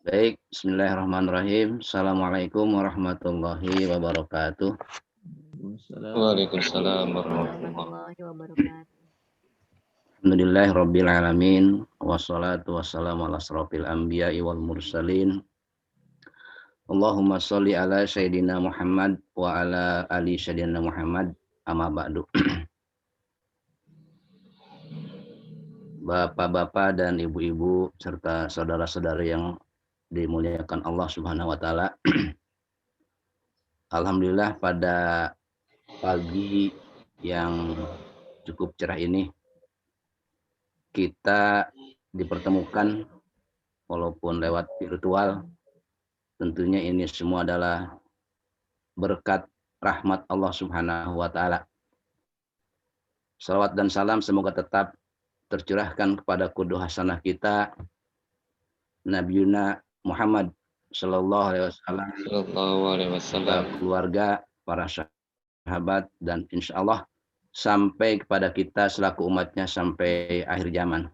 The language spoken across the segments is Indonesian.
Baik, bismillahirrahmanirrahim. Assalamualaikum warahmatullahi wabarakatuh. Waalaikumsalam warahmatullahi. Warahmatullahi wabarakatuh. Alhamdulillahirabbil alamin wassalatu wassalamu ala asrofil anbiya'i wal mursalin. Allahumma sholli ala sayyidina Muhammad wa ala ali sayyidina Muhammad amma ba'du. Bapak-bapak dan ibu-ibu serta saudara-saudari yang dimuliakan Allah Subhanahu wa taala. Alhamdulillah pada pagi yang cukup cerah ini kita dipertemukan walaupun lewat virtual. Tentunya ini semua adalah berkat rahmat Allah Subhanahu wa taala. Salawat dan salam semoga tetap tercurahkan kepada qudwah hasanah kita Nabiuna Muhammad sallallahu alaihi wasallam, keluarga, para sahabat, dan insya Allah sampai kepada kita selaku umatnya sampai akhir zaman.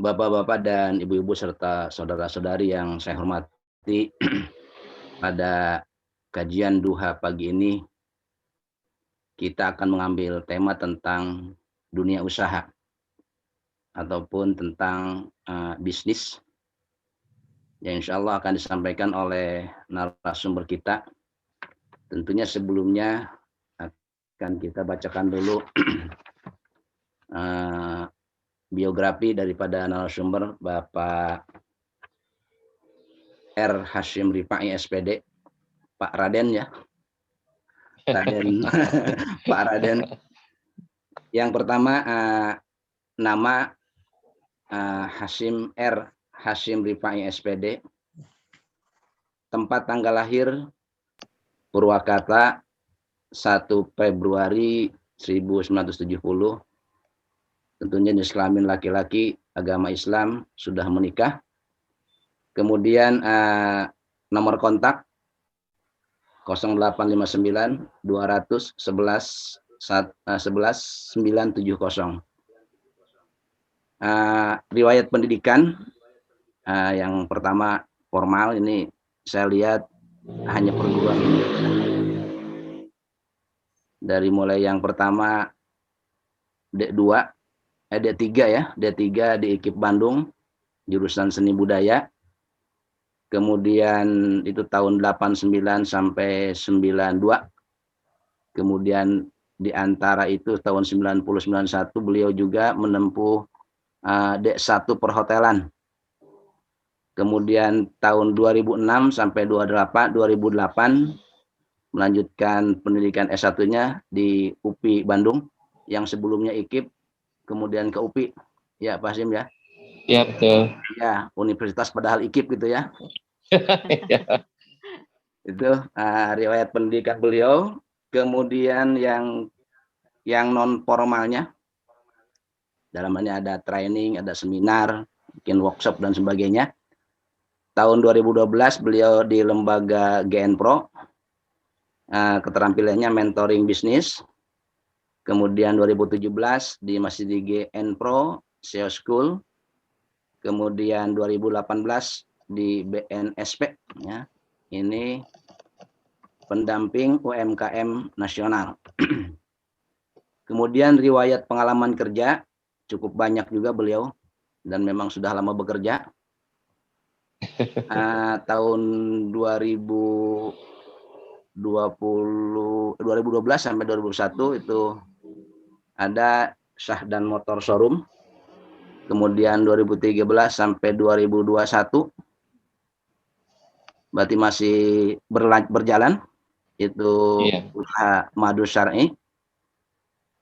Bapak-bapak dan ibu-ibu serta saudara-saudari yang saya hormati, pada kajian duha pagi ini kita akan mengambil tema tentang dunia usaha ataupun tentang bisnis yang insya Allah akan disampaikan oleh narasumber kita. Tentunya sebelumnya akan kita bacakan dulu biografi daripada narasumber Bapak R. Hashim Rifai SPD, Pak Raden ya. Raden, Pak Raden. Yang pertama nama Hashim R. Hashim Rifai SPD. Tempat tanggal lahir Purwakarta 1 Februari 1970. Tentunya jenis kelamin laki-laki, agama Islam, sudah menikah. Kemudian nomor kontak 0859 211 970. Riwayat pendidikan yang pertama formal ini saya lihat hanya perguruan tinggi. Dari mulai yang pertama D2, D3 ya, D3 di IKIP Bandung, jurusan seni budaya. Kemudian itu tahun 89 sampai 92. Kemudian di antara itu tahun 90-91 beliau juga menempuh D1 perhotelan. Kemudian tahun 2006 sampai 2008 melanjutkan pendidikan S1-nya di UPI Bandung yang sebelumnya IKIP, kemudian ke UPI. Ya, Pak Hasim ya? Ya, betul. Ya, universitas padahal IKIP gitu ya. Itu riwayat pendidikan beliau. Kemudian yang non formalnya, dalamnya ada training, ada seminar, bikin workshop dan sebagainya. Tahun 2012 beliau di lembaga GN Pro, keterampilannya mentoring bisnis. Kemudian 2017 masih di GN Pro SEO School. Kemudian 2018 di BNSP ya. Ini pendamping UMKM nasional. Kemudian riwayat pengalaman kerja cukup banyak juga beliau dan memang sudah lama bekerja. Tahun 2012 sampai 2021 itu ada Syahdan Motor Showroom. Kemudian 2013 sampai 2021 berarti masih berjalan itu usaha madu syar'i.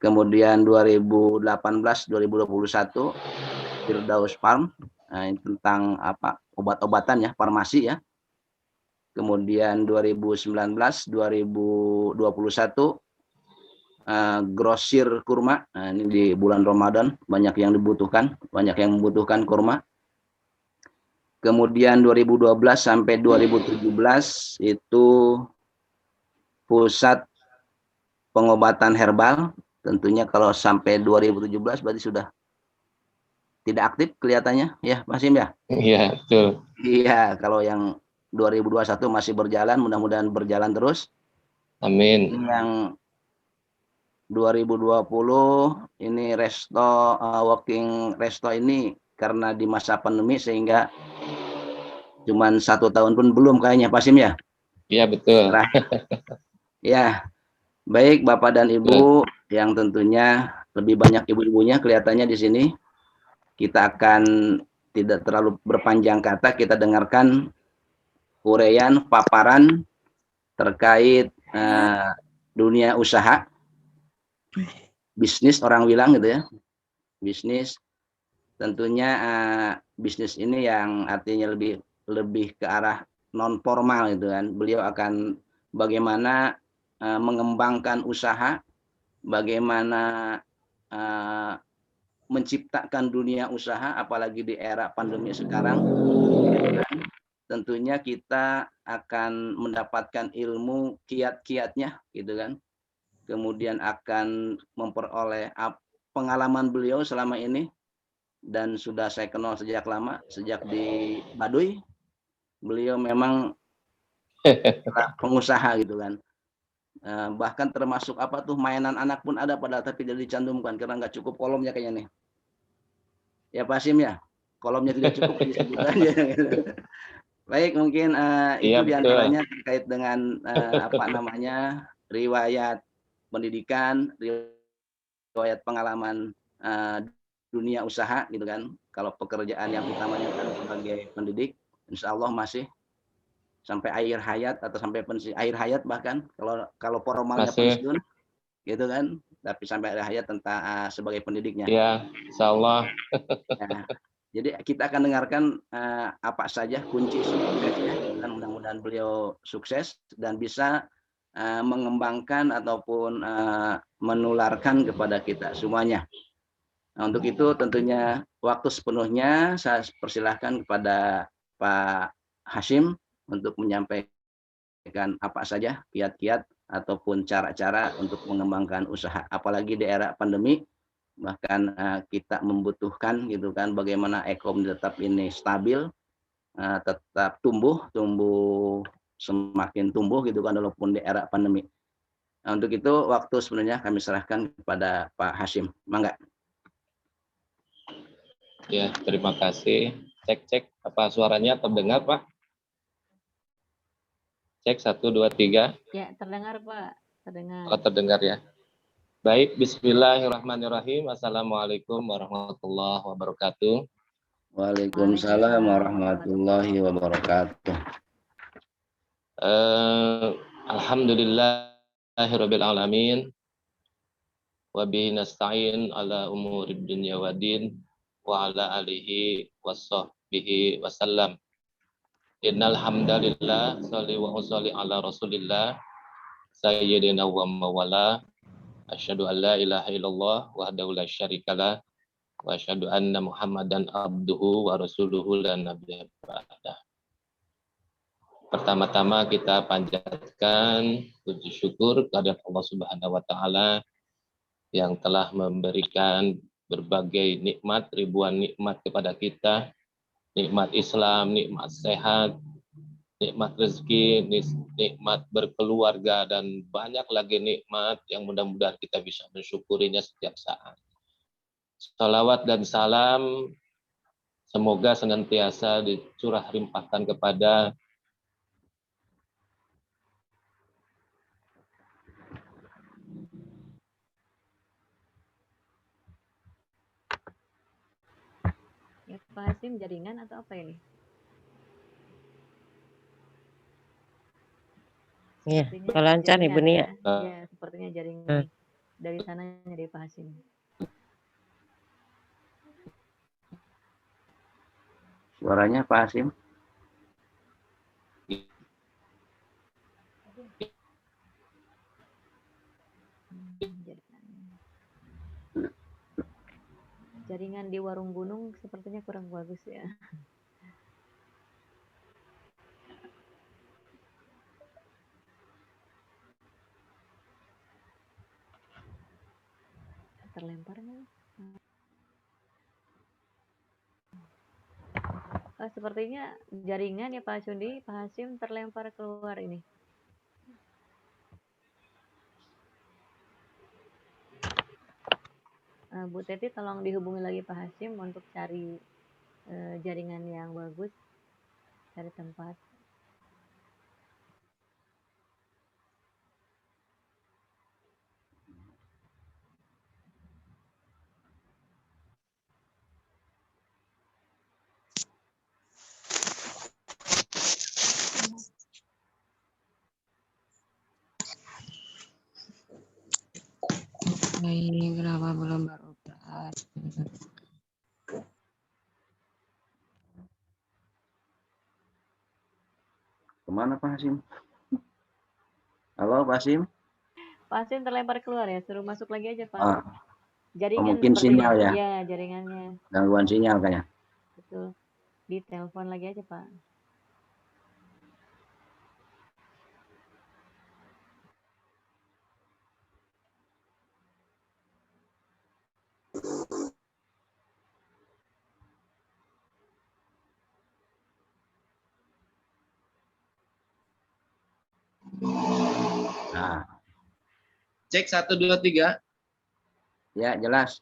Kemudian 2018-2021 Firdaus Farm, tentang obat-obatan ya, farmasi ya. Kemudian 2019-2021 grosir kurma. Ini di bulan Ramadan banyak yang membutuhkan kurma. Kemudian 2012 sampai 2017 itu pusat pengobatan herbal. Tentunya kalau sampai 2017 berarti sudah tidak aktif kelihatannya ya, Mas Hasyim ya? Iya, betul. Iya, kalau yang 2021 masih berjalan, mudah-mudahan berjalan terus. Amin. Ini yang 2020 ini working resto ini karena di masa pandemi sehingga cuman 1 tahun pun belum kayaknya, Pak Hasyim ya? Iya, betul. Ya, baik Bapak dan Ibu yang tentunya lebih banyak ibu-ibunya kelihatannya di sini. Kita akan tidak terlalu berpanjang kata, kita dengarkan uraian paparan terkait dunia usaha, bisnis orang bilang gitu ya. Bisnis tentunya bisnis ini yang artinya lebih ke arah non formal gitu kan. Beliau akan bagaimana mengembangkan usaha, bagaimana menciptakan dunia usaha apalagi di era pandemi sekarang. Tentunya kita akan mendapatkan ilmu kiat-kiatnya gitu kan. Kemudian akan memperoleh pengalaman beliau selama ini dan sudah saya kenal sejak lama, sejak di Baduy. Beliau memang pengusaha gitu kan. Bahkan termasuk apa tuh mainan anak pun ada padahal tapi tidak dicantumkan karena nggak cukup kolomnya kayaknya nih. Ya Pak Hasyim ya, kolomnya tidak cukup disebut aja. Baik, mungkin Iya, itu betul. diantaranya terkait dengan apa namanya riwayat pendidikan, riwayat pengalaman dunia usaha gitu kan. Kalau pekerjaan yang utamanya kan sebagai pendidik, insya Allah masih sampai akhir hayat atau sampai akhir hayat bahkan kalau formalnya Masih. pensiun gitu kan, tapi sampai akhir hayat tentang sebagai pendidiknya. Ya, insya Allah. Nah, jadi kita akan dengarkan apa saja kunci suksesnya, gitu kan. Mudah-mudahan beliau sukses dan bisa mengembangkan ataupun menularkan kepada kita semuanya. Nah, untuk itu tentunya waktu sepenuhnya saya persilahkan kepada Pak Hasyim untuk menyampaikan apa saja kiat-kiat ataupun cara-cara untuk mengembangkan usaha, apalagi di era pandemi. Bahkan kita membutuhkan gitu kan bagaimana ekonomi tetap ini stabil, tetap tumbuh semakin tumbuh gitu kan walaupun di era pandemi. Nah, untuk itu waktu sebenarnya kami serahkan kepada Pak Hasyim. Mangga. Ya, terima kasih. Cek apa suaranya terdengar, Pak? Cek 1 2 3. Ya, terdengar, Pak. Terdengar. Oh, terdengar ya. Baik, bismillahirrahmanirrahim. Assalamualaikum warahmatullahi wabarakatuh. Waalaikumsalam warahmatullahi wabarakatuh. Alhamdulillahirabbil alamin. Wa bihi nasta'in ala umurid dunya waddin wa ala alihi washabbihi wasallam. Innal hamdalillah sholli wa usolli ala Rasulillah sayyidina wa mawala. Asyhadu an la ilaha illallah wahdahu la syarikalah wa asyhadu anna Muhammadan abduhu wa rasuluhu la nabiyya ba'dah. Pertama-tama kita panjatkan puji syukur kepada Allah Subhanahu wa taala yang telah memberikan berbagai nikmat, ribuan nikmat kepada kita. Nikmat Islam, nikmat sehat, nikmat rezeki, nikmat berkeluarga, dan banyak lagi nikmat yang mudah-mudahan kita bisa mensyukurinya setiap saat. Salawat dan salam semoga senantiasa dicurah limpahkan kepada Ya, Pak Hasyim jaringan atau apa ini? Iya, Sepertinya lancar jaringan, Ibu Nia. Ya, sepertinya jaringan dari sananya dari Pak Hasyim. Suaranya Pak Hasyim. Jaringan di warung gunung sepertinya kurang bagus ya. Terlempar nggak? Sepertinya jaringan ya Pak Sundi, Pak Hasyim terlempar keluar ini. Bu Teti tolong dihubungi lagi Pak Hasyim untuk cari jaringan yang bagus, cari tempat. Ini kenapa belum berobat? Kemana Pak Hasyim? Halo Pak Hasyim? Pak Hasyim terlempar keluar ya, suruh masuk lagi aja Pak. Ah, Jaringan mungkin sepertinya. sinyal ya? Ya, jaringannya. Gangguan sinyal kayaknya. Betul. Di telepon lagi aja Pak. Nah, Cek 1, 2, 3. ya jelas.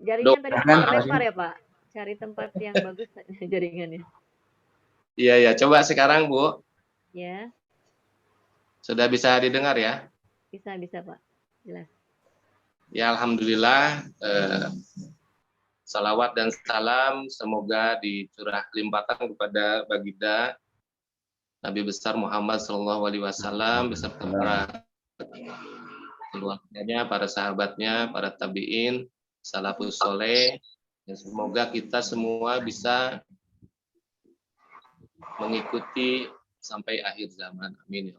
Jaringan tadi Kan, terlempar ya Pak. Cari tempat yang bagus jaringannya. Iya, coba sekarang Bu. Ya, Sudah bisa didengar ya? bisa Pak. Jelas. Ya, alhamdulillah. Salawat dan salam semoga dicurah limpahkan kepada baginda Nabi besar Muhammad SAW beserta para keluarganya, para sahabatnya, para tabiin, salafus soleh. Dan semoga kita semua bisa mengikuti sampai akhir zaman. Amin.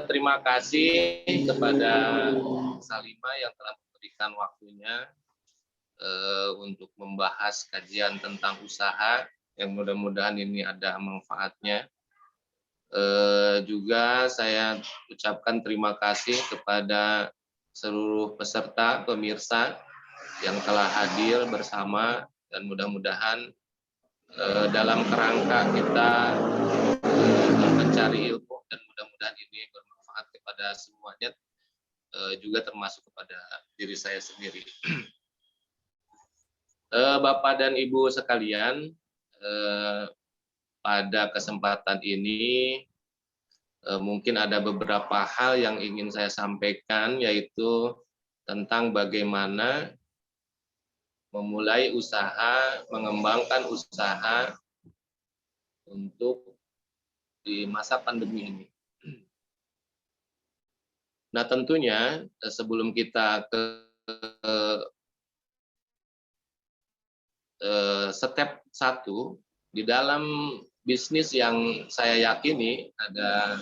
Terima kasih kepada Salima yang telah memberikan waktunya untuk membahas kajian tentang usaha yang mudah-mudahan ini ada manfaatnya. Juga saya ucapkan terima kasih kepada seluruh peserta pemirsa yang telah hadir bersama dan mudah-mudahan dalam kerangka kita mencari ilmu dan mudah-mudahan ini bermanfaat kepada semuanya, juga termasuk kepada diri saya sendiri. Bapak dan Ibu sekalian, pada kesempatan ini mungkin ada beberapa hal yang ingin saya sampaikan, yaitu tentang bagaimana memulai usaha, mengembangkan usaha untuk di masa pandemi ini. Nah, tentunya sebelum kita ke step 1, di dalam bisnis yang saya yakini ada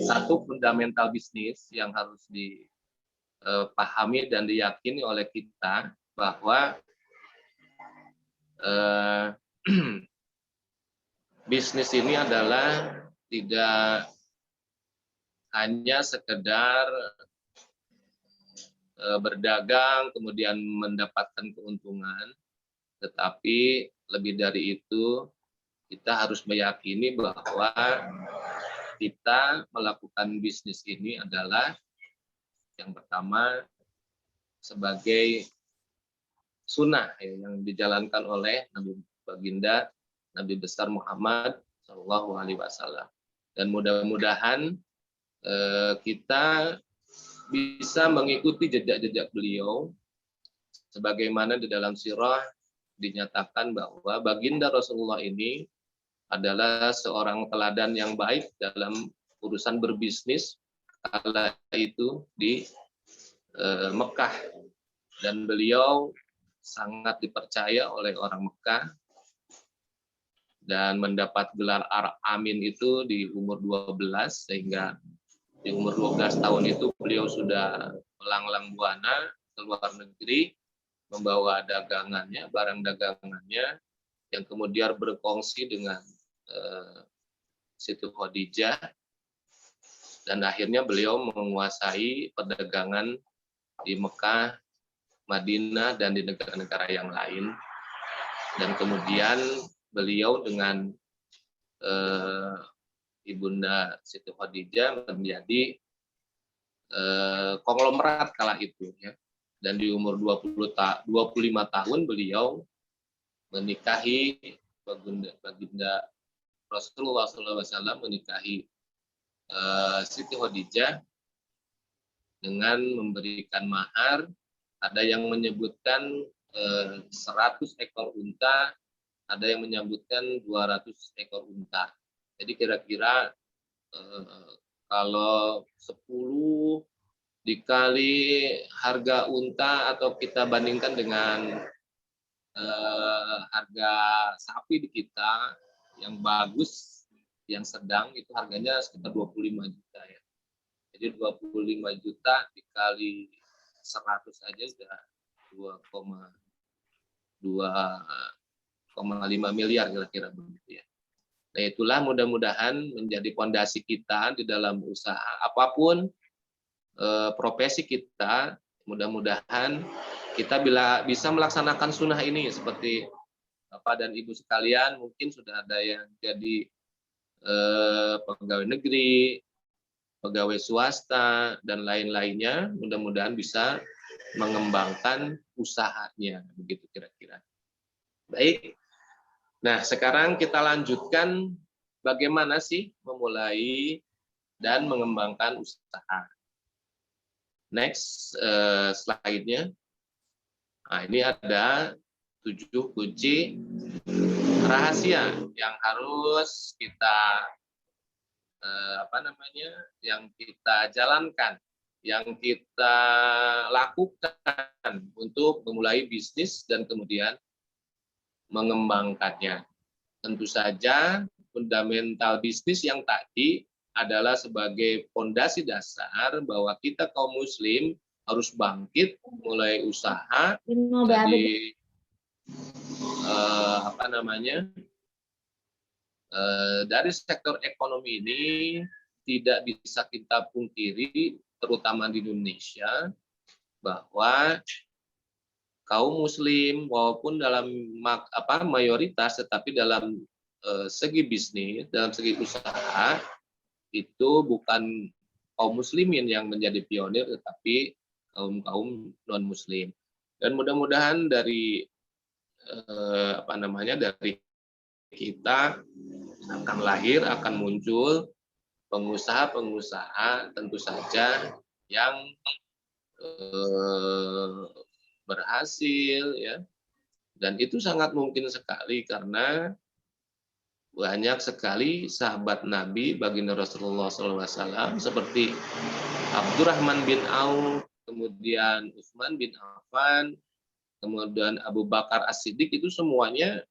satu fundamental bisnis yang harus dipahami dan diyakini oleh kita, bahwa bisnis ini adalah tidak hanya sekedar berdagang kemudian mendapatkan keuntungan, tetapi lebih dari itu kita harus meyakini bahwa kita melakukan bisnis ini adalah yang pertama sebagai sunnah yang dijalankan oleh Nabi Baginda Nabi besar Muhammad SAW. Dan mudah-mudahan kita bisa mengikuti jejak-jejak beliau, sebagaimana di dalam sirah dinyatakan bahwa baginda Rasulullah ini adalah seorang teladan yang baik dalam urusan berbisnis kala itu di Mekah, dan beliau sangat dipercaya oleh orang Mekah dan mendapat gelar Ar-Amin itu di umur 12, sehingga di umur 12 tahun itu beliau sudah melanglang buana ke luar negeri membawa dagangannya, barang dagangannya yang kemudian berkongsi dengan Siti Khadijah, dan akhirnya beliau menguasai perdagangan di Mekah Madinah dan di negara-negara yang lain. Dan kemudian beliau dengan Ibunda Siti Khadijah menjadi konglomerat kala itu ya. Dan di umur 25 tahun beliau menikahi baginda Rasulullah SAW, menikahi Siti Khadijah dengan memberikan mahar. Ada yang menyebutkan 100 ekor unta, ada yang menyebutkan 200 ekor unta. Jadi kira-kira kalau 10 dikali harga unta atau kita bandingkan dengan harga sapi di kita yang bagus, yang sedang, itu harganya sekitar 25 juta ya. Jadi 25 juta dikali 100 aja sudah 2,5 miliar kira-kira begitu ya. Nah, itulah mudah-mudahan menjadi fondasi kita di dalam usaha apapun profesi kita. Mudah-mudahan kita bisa melaksanakan sunnah ini seperti Bapak dan Ibu sekalian. Mungkin sudah ada yang jadi pegawai negeri, pegawai swasta, dan lain-lainnya. Mudah-mudahan bisa mengembangkan usahanya, begitu kira-kira. Baik. Nah, sekarang kita lanjutkan bagaimana sih memulai dan mengembangkan usaha. Next slide-nya. Nah, ini ada 7 kunci rahasia yang harus kita yang kita jalankan, yang kita lakukan untuk memulai bisnis dan kemudian mengembangkannya. Tentu saja fundamental bisnis yang tadi adalah sebagai fondasi dasar bahwa kita kaum muslim harus bangkit mulai usaha dari dari sektor ekonomi ini. Tidak bisa kita pungkiri, terutama di Indonesia, bahwa kaum muslim walaupun dalam mayoritas, tetapi dalam segi bisnis, dalam segi usaha itu bukan kaum muslimin yang menjadi pionir, tetapi kaum non muslim. Dan mudah-mudahan dari dari kita akan muncul pengusaha-pengusaha tentu saja yang berhasil ya. Dan itu sangat mungkin sekali karena banyak sekali sahabat Nabi baginda Rasulullah SAW seperti Abdurrahman bin Auf, kemudian Utsman bin Affan, kemudian Abu Bakar As-Siddiq, itu semuanya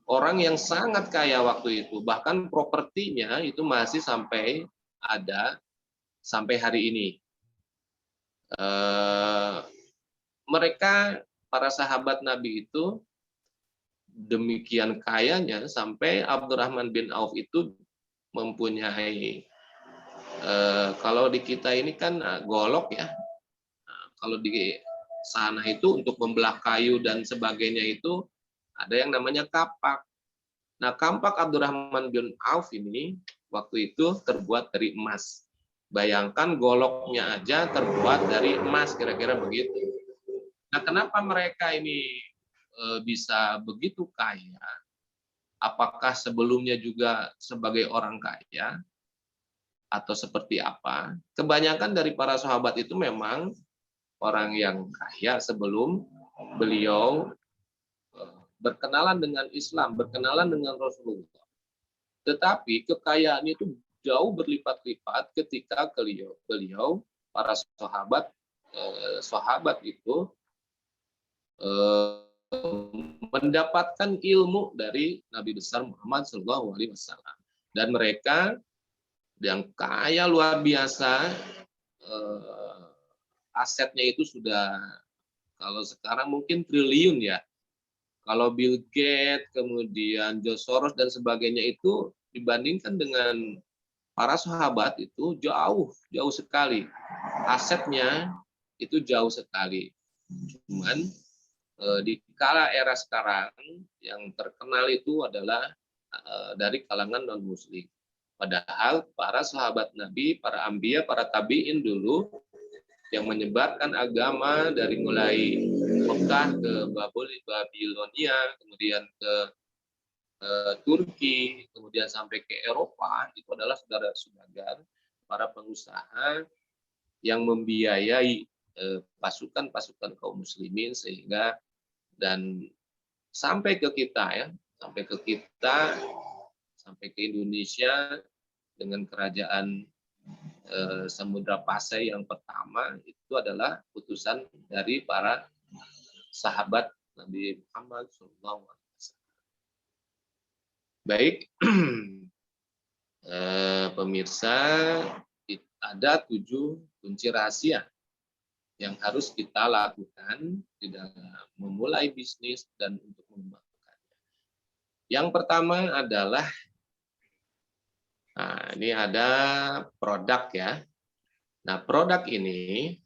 orang yang sangat kaya waktu itu. Bahkan propertinya itu masih sampai hari ini. Mereka, para sahabat Nabi itu demikian kayanya sampai Abdurrahman bin Auf itu mempunyai kalau di kita ini kan golok ya. Kalau di sana itu untuk membelah kayu dan sebagainya itu ada yang namanya kapak. Nah, kapak Abdurrahman bin Auf ini waktu itu terbuat dari emas. Bayangkan goloknya aja terbuat dari emas, kira-kira begitu. Nah, kenapa mereka ini bisa begitu kaya? Apakah sebelumnya juga sebagai orang kaya? Atau seperti apa? Kebanyakan dari para sahabat itu memang orang yang kaya sebelum beliau berkenalan dengan Islam, berkenalan dengan Rasulullah. Tetapi kekayaan itu jauh berlipat-lipat ketika beliau para sahabat itu mendapatkan ilmu dari Nabi besar Muhammad SAW. Dan mereka yang kaya luar biasa, asetnya itu sudah kalau sekarang mungkin triliun ya. Kalau Bill Gates, kemudian George Soros dan sebagainya itu dibandingkan dengan para sahabat itu jauh sekali. Asetnya itu jauh sekali. Cuman di kala era sekarang yang terkenal itu adalah dari kalangan non-muslim. Padahal para sahabat Nabi, para anbiya, para tabi'in dulu yang menyebarkan agama dari mulai Mekah ke Babilonia, kemudian ke Turki, kemudian sampai ke Eropa, itu adalah saudara-saudara para pengusaha yang membiayai pasukan-pasukan kaum muslimin sehingga dan sampai ke kita ya, sampai ke Indonesia dengan kerajaan Samudra Pasai yang pertama itu adalah putusan dari para sahabat Nabi Muhammad SAW. Baik, pemirsa, ada 7 kunci rahasia yang harus kita lakukan di dalam memulai bisnis dan untuk mengembangkannya. Yang pertama adalah, nah ini ada produk ya. Nah produk ini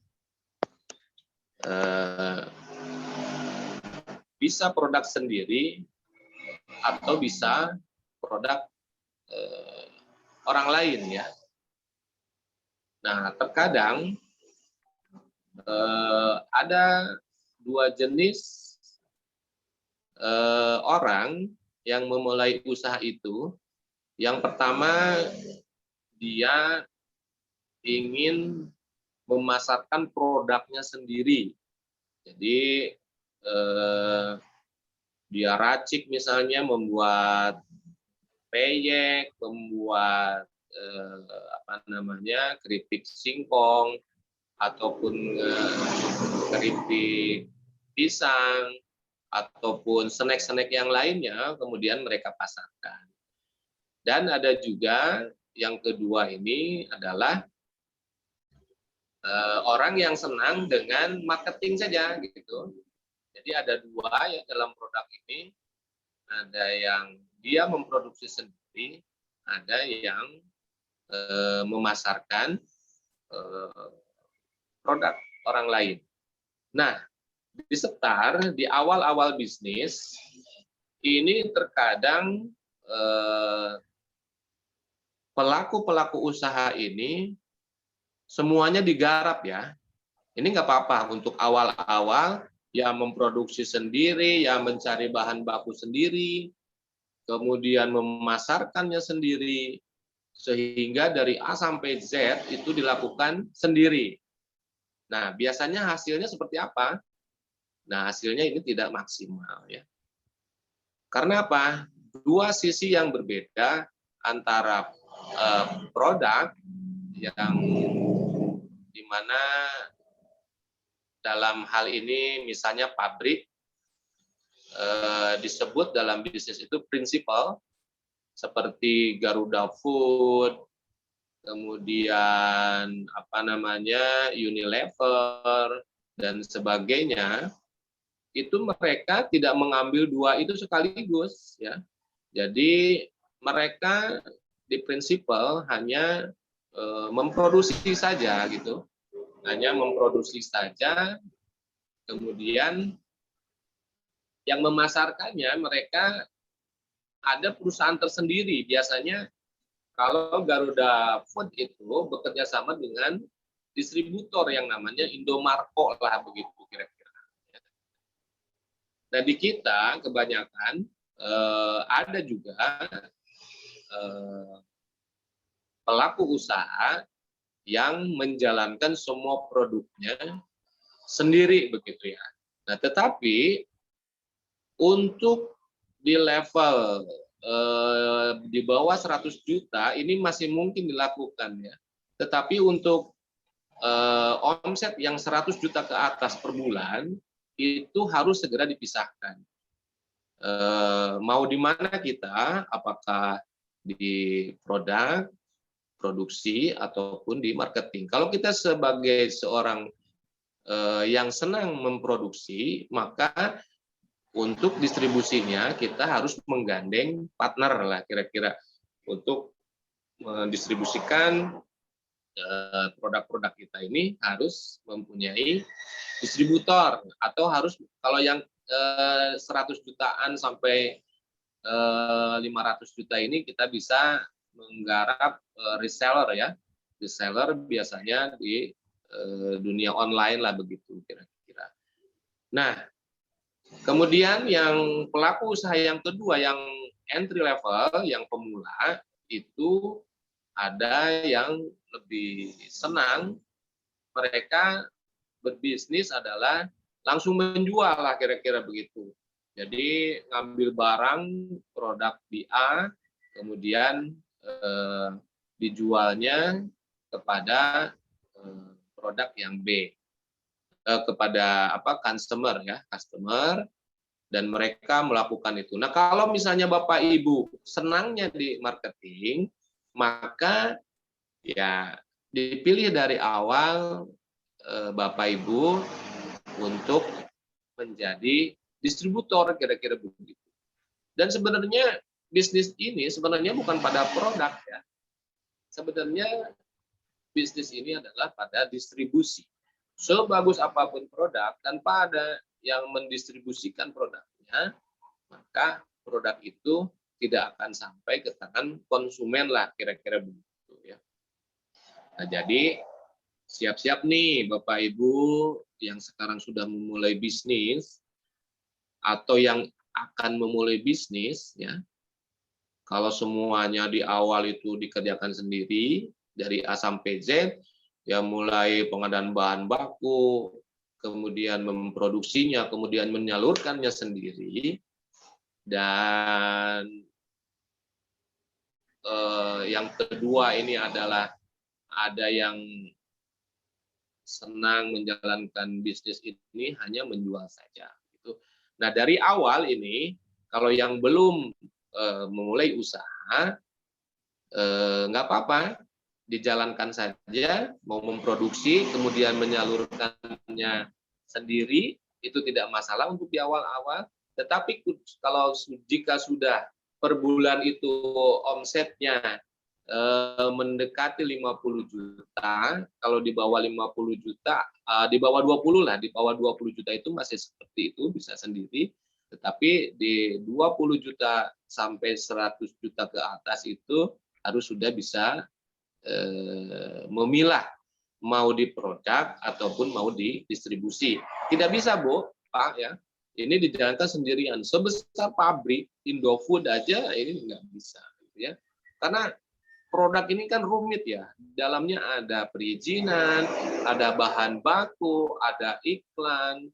bisa produk sendiri atau bisa produk orang lain ya. Nah terkadang ada 2 jenis orang yang memulai usaha itu. Yang pertama, dia ingin memasarkan produknya sendiri. Jadi dia racik misalnya membuat peyek, membuat keripik singkong ataupun keripik pisang ataupun snack-snack yang lainnya, kemudian mereka pasarkan. Dan ada juga yang kedua ini adalah orang yang senang dengan marketing saja gitu. Jadi ada 2 ya dalam produk ini, ada yang dia memproduksi sendiri, ada yang memasarkan produk orang lain. Nah, di Sektar di awal-awal bisnis ini terkadang pelaku-pelaku usaha ini semuanya digarap ya. Ini nggak apa-apa untuk awal-awal ya memproduksi sendiri, ya mencari bahan baku sendiri, kemudian memasarkannya sendiri, sehingga dari A sampai Z itu dilakukan sendiri. Nah, biasanya hasilnya seperti apa? Nah, hasilnya ini tidak maksimal ya. Karena apa? 2 sisi yang berbeda antara produk yang dimana dalam hal ini misalnya pabrik disebut dalam bisnis itu prinsipal seperti Garuda Food, kemudian Unilever dan sebagainya, itu mereka tidak mengambil 2 itu sekaligus ya. Jadi mereka di prinsipal hanya memproduksi saja gitu. Hanya memproduksi saja, kemudian yang memasarkannya mereka ada perusahaan tersendiri. Biasanya kalau Garuda Food itu bekerja sama dengan distributor yang namanya Indomarko lah begitu kira-kira. Nah di kita kebanyakan ada juga pelaku usaha yang menjalankan semua produknya sendiri begitu ya. Nah, tetapi untuk di level di bawah 100 juta ini masih mungkin dilakukan ya. Tetapi untuk omset yang 100 juta ke atas per bulan itu harus segera dipisahkan. Mau di mana kita, apakah di produk, produksi, ataupun di marketing. Kalau kita sebagai seorang yang senang memproduksi, maka untuk distribusinya kita harus menggandeng partner lah kira-kira untuk mendistribusikan produk-produk kita ini harus mempunyai distributor, atau harus kalau yang 100 jutaan sampai 500 juta ini kita bisa menggarap reseller ya. Reseller biasanya di dunia online lah begitu kira-kira. Nah, kemudian yang pelaku usaha yang kedua, yang entry level, yang pemula, itu ada yang lebih senang, mereka berbisnis adalah langsung menjual lah kira-kira begitu. Jadi ngambil barang produk di A, kemudian dijualnya kepada produk yang B, kepada customer ya, customer, dan mereka melakukan itu. Nah, kalau misalnya Bapak Ibu senangnya di marketing, maka ya dipilih dari awal Bapak Ibu untuk menjadi distributor kira-kira begitu. Dan sebenarnya bisnis ini sebenarnya bukan pada produk ya. Sebenarnya bisnis ini adalah pada distribusi. Sebagus apapun produk, tanpa ada yang mendistribusikan produknya, maka produk itu tidak akan sampai ke tangan konsumen lah kira-kira begitu ya. Nah, jadi siap-siap nih Bapak Ibu yang sekarang sudah memulai bisnis atau yang akan memulai bisnis ya. Kalau semuanya di awal itu dikerjakan sendiri dari A sampai Z, ya mulai pengadaan bahan baku, kemudian memproduksinya, kemudian menyalurkannya sendiri, dan yang kedua ini adalah ada yang senang menjalankan bisnis ini hanya menjual saja. Gitu. Nah, dari awal ini, kalau yang belum memulai usaha, nggak apa-apa, dijalankan saja, mau memproduksi, kemudian menyalurkannya sendiri, itu tidak masalah untuk di awal-awal. Tetapi kalau jika sudah per bulan itu omsetnya mendekati 50 juta, kalau di bawah 50 juta, di bawah 20 lah, di bawah 20 juta itu masih seperti itu, bisa sendiri. Tetapi di 20 juta sampai 100 juta ke atas itu harus sudah bisa memilah mau di produk ataupun mau di distribusi. Tidak bisa, Bu, Pak ya. Ini dijalankan sendirian. Sebesar pabrik Indofood aja ini nggak bisa, gitu ya. Karena produk ini kan rumit ya. Dalamnya ada perizinan, ada bahan baku, ada iklan,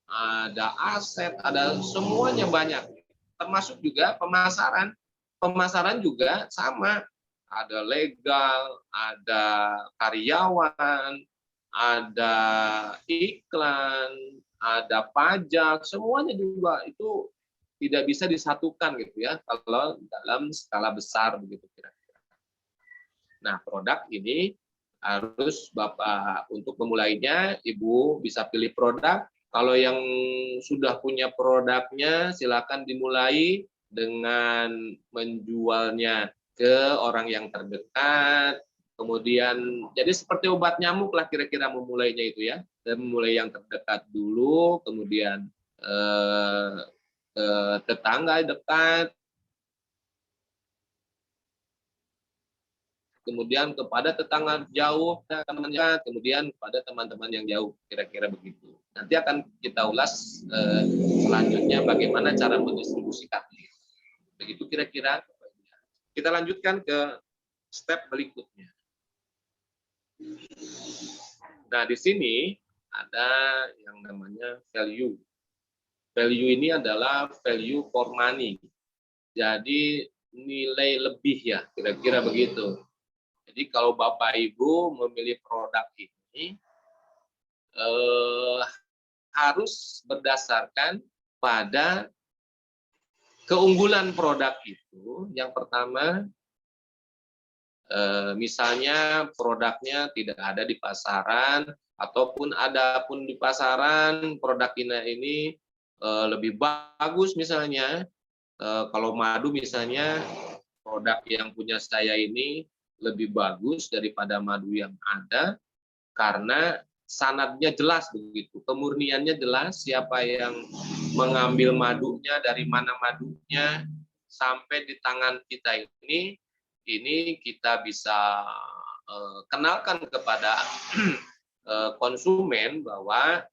ada aset, ada semuanya banyak. Termasuk juga pemasaran. Pemasaran juga sama. Ada legal, ada karyawan, ada iklan, ada pajak, semuanya juga itu tidak bisa disatukan gitu ya kalau dalam skala besar begitu kira-kira. Nah, produk ini harus Bapak untuk memulainya, Ibu bisa pilih produk. Kalau yang sudah punya produknya, silakan dimulai dengan menjualnya ke orang yang terdekat, kemudian jadi seperti obat nyamuk lah kira-kira memulainya itu ya, dan memulai yang terdekat dulu, kemudian tetangga dekat, kemudian kepada tetangga jauh, kemudian kepada teman-teman yang jauh, kira-kira begitu. Nanti akan kita ulas selanjutnya bagaimana cara mendistribusikan. Begitu kira-kira. Kita lanjutkan ke step berikutnya. Nah, di sini ada yang namanya value. Value ini adalah value for money. Jadi nilai lebih ya, kira-kira begitu. Jadi kalau Bapak Ibu memilih produk ini harus berdasarkan pada keunggulan produk itu. Yang pertama, misalnya produknya tidak ada di pasaran, ataupun ada pun di pasaran, produk ini lebih bagus misalnya. Kalau madu misalnya, produk yang punya saya ini lebih bagus daripada madu yang ada karena sanadnya jelas begitu, kemurniannya jelas, siapa yang mengambil madunya, dari mana madunya, sampai di tangan kita ini kita bisa kenalkan kepada konsumen bahwa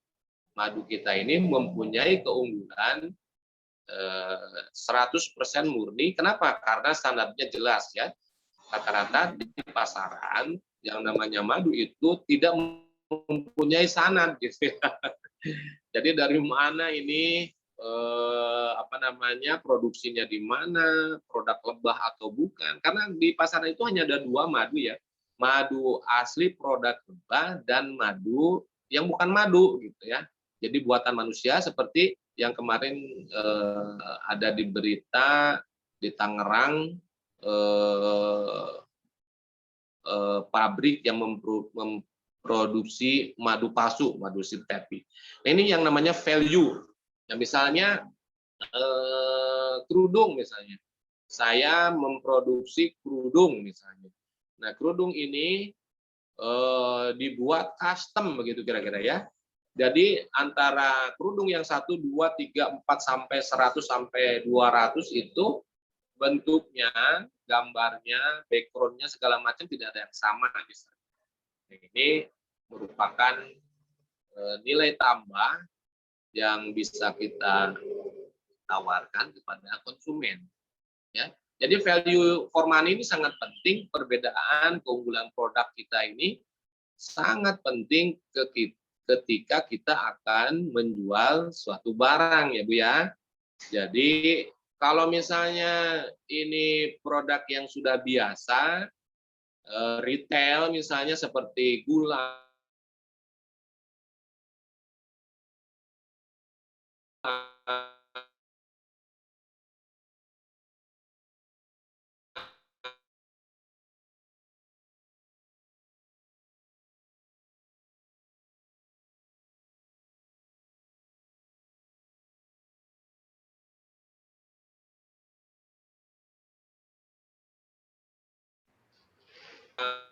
madu kita ini mempunyai keunggulan 100% murni. Kenapa? Karena standarnya jelas ya. Rata-rata di pasaran yang namanya madu itu tidak mempunyai sanad gitu ya. Jadi dari mana ini produksinya di mana, produk lebah atau bukan? Karena di pasaran itu hanya ada 2 madu ya. Madu asli produk lebah dan madu yang bukan madu gitu ya. Jadi buatan manusia seperti yang kemarin ada di berita di Tangerang, pabrik yang memproduksi madu palsu, madu sintetik. Ini yang namanya value. Ya, misalnya kerudung misalnya. Saya memproduksi kerudung misalnya. Nah, kerudung ini dibuat custom begitu kira-kira ya. Jadi antara kerudung yang 1, 2, 3, 4 sampai 100 sampai 200 itu bentuknya, gambarnya, background-nya segala macam tidak ada yang sama. Ini merupakan nilai tambah yang bisa kita tawarkan kepada konsumen. Ya. Jadi value for money ini sangat penting. Perbedaan keunggulan produk kita ini sangat penting ketika kita akan menjual suatu barang ya Bu ya. Jadi kalau misalnya ini produk yang sudah biasa, retail misalnya seperti gula,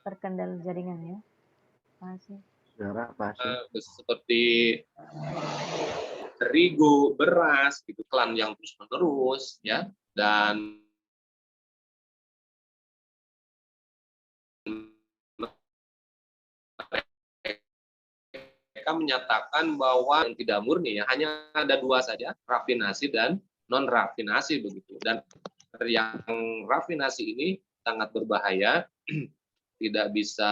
Terkendala jaringan ya, masih. Seperti terigu, beras, gitu, iklan yang terus-menerus, ya, dan mereka menyatakan bahwa yang tidak murni ya hanya ada 2 saja, rafinasi dan non rafinasi begitu. Dan yang rafinasi ini sangat berbahaya, tidak bisa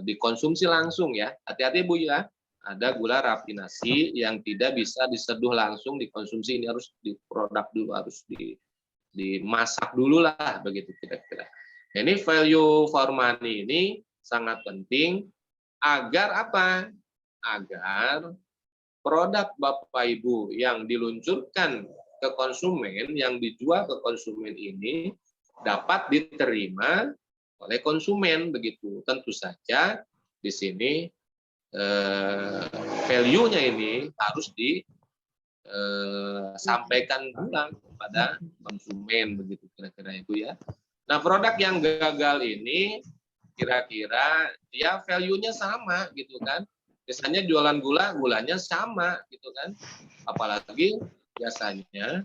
dikonsumsi langsung ya. Hati-hati Bu ya. Ada gula rafinasi yang tidak bisa diseduh langsung dikonsumsi, ini harus diproduk dulu, harus dimasak dulu lah begitu kira-kira. Ini value for money ini sangat penting agar apa? Agar produk Bapak Ibu yang diluncurkan ke konsumen, yang dijual ke konsumen ini dapat diterima oleh konsumen begitu. Tentu saja di sini value-nya ini harus disampaikan ulang kepada konsumen begitu kira-kira Ibu ya. Nah, produk yang gagal ini kira-kira ya value-nya sama gitu kan. Misalnya jualan gula, gulanya sama gitu kan. Apalagi biasanya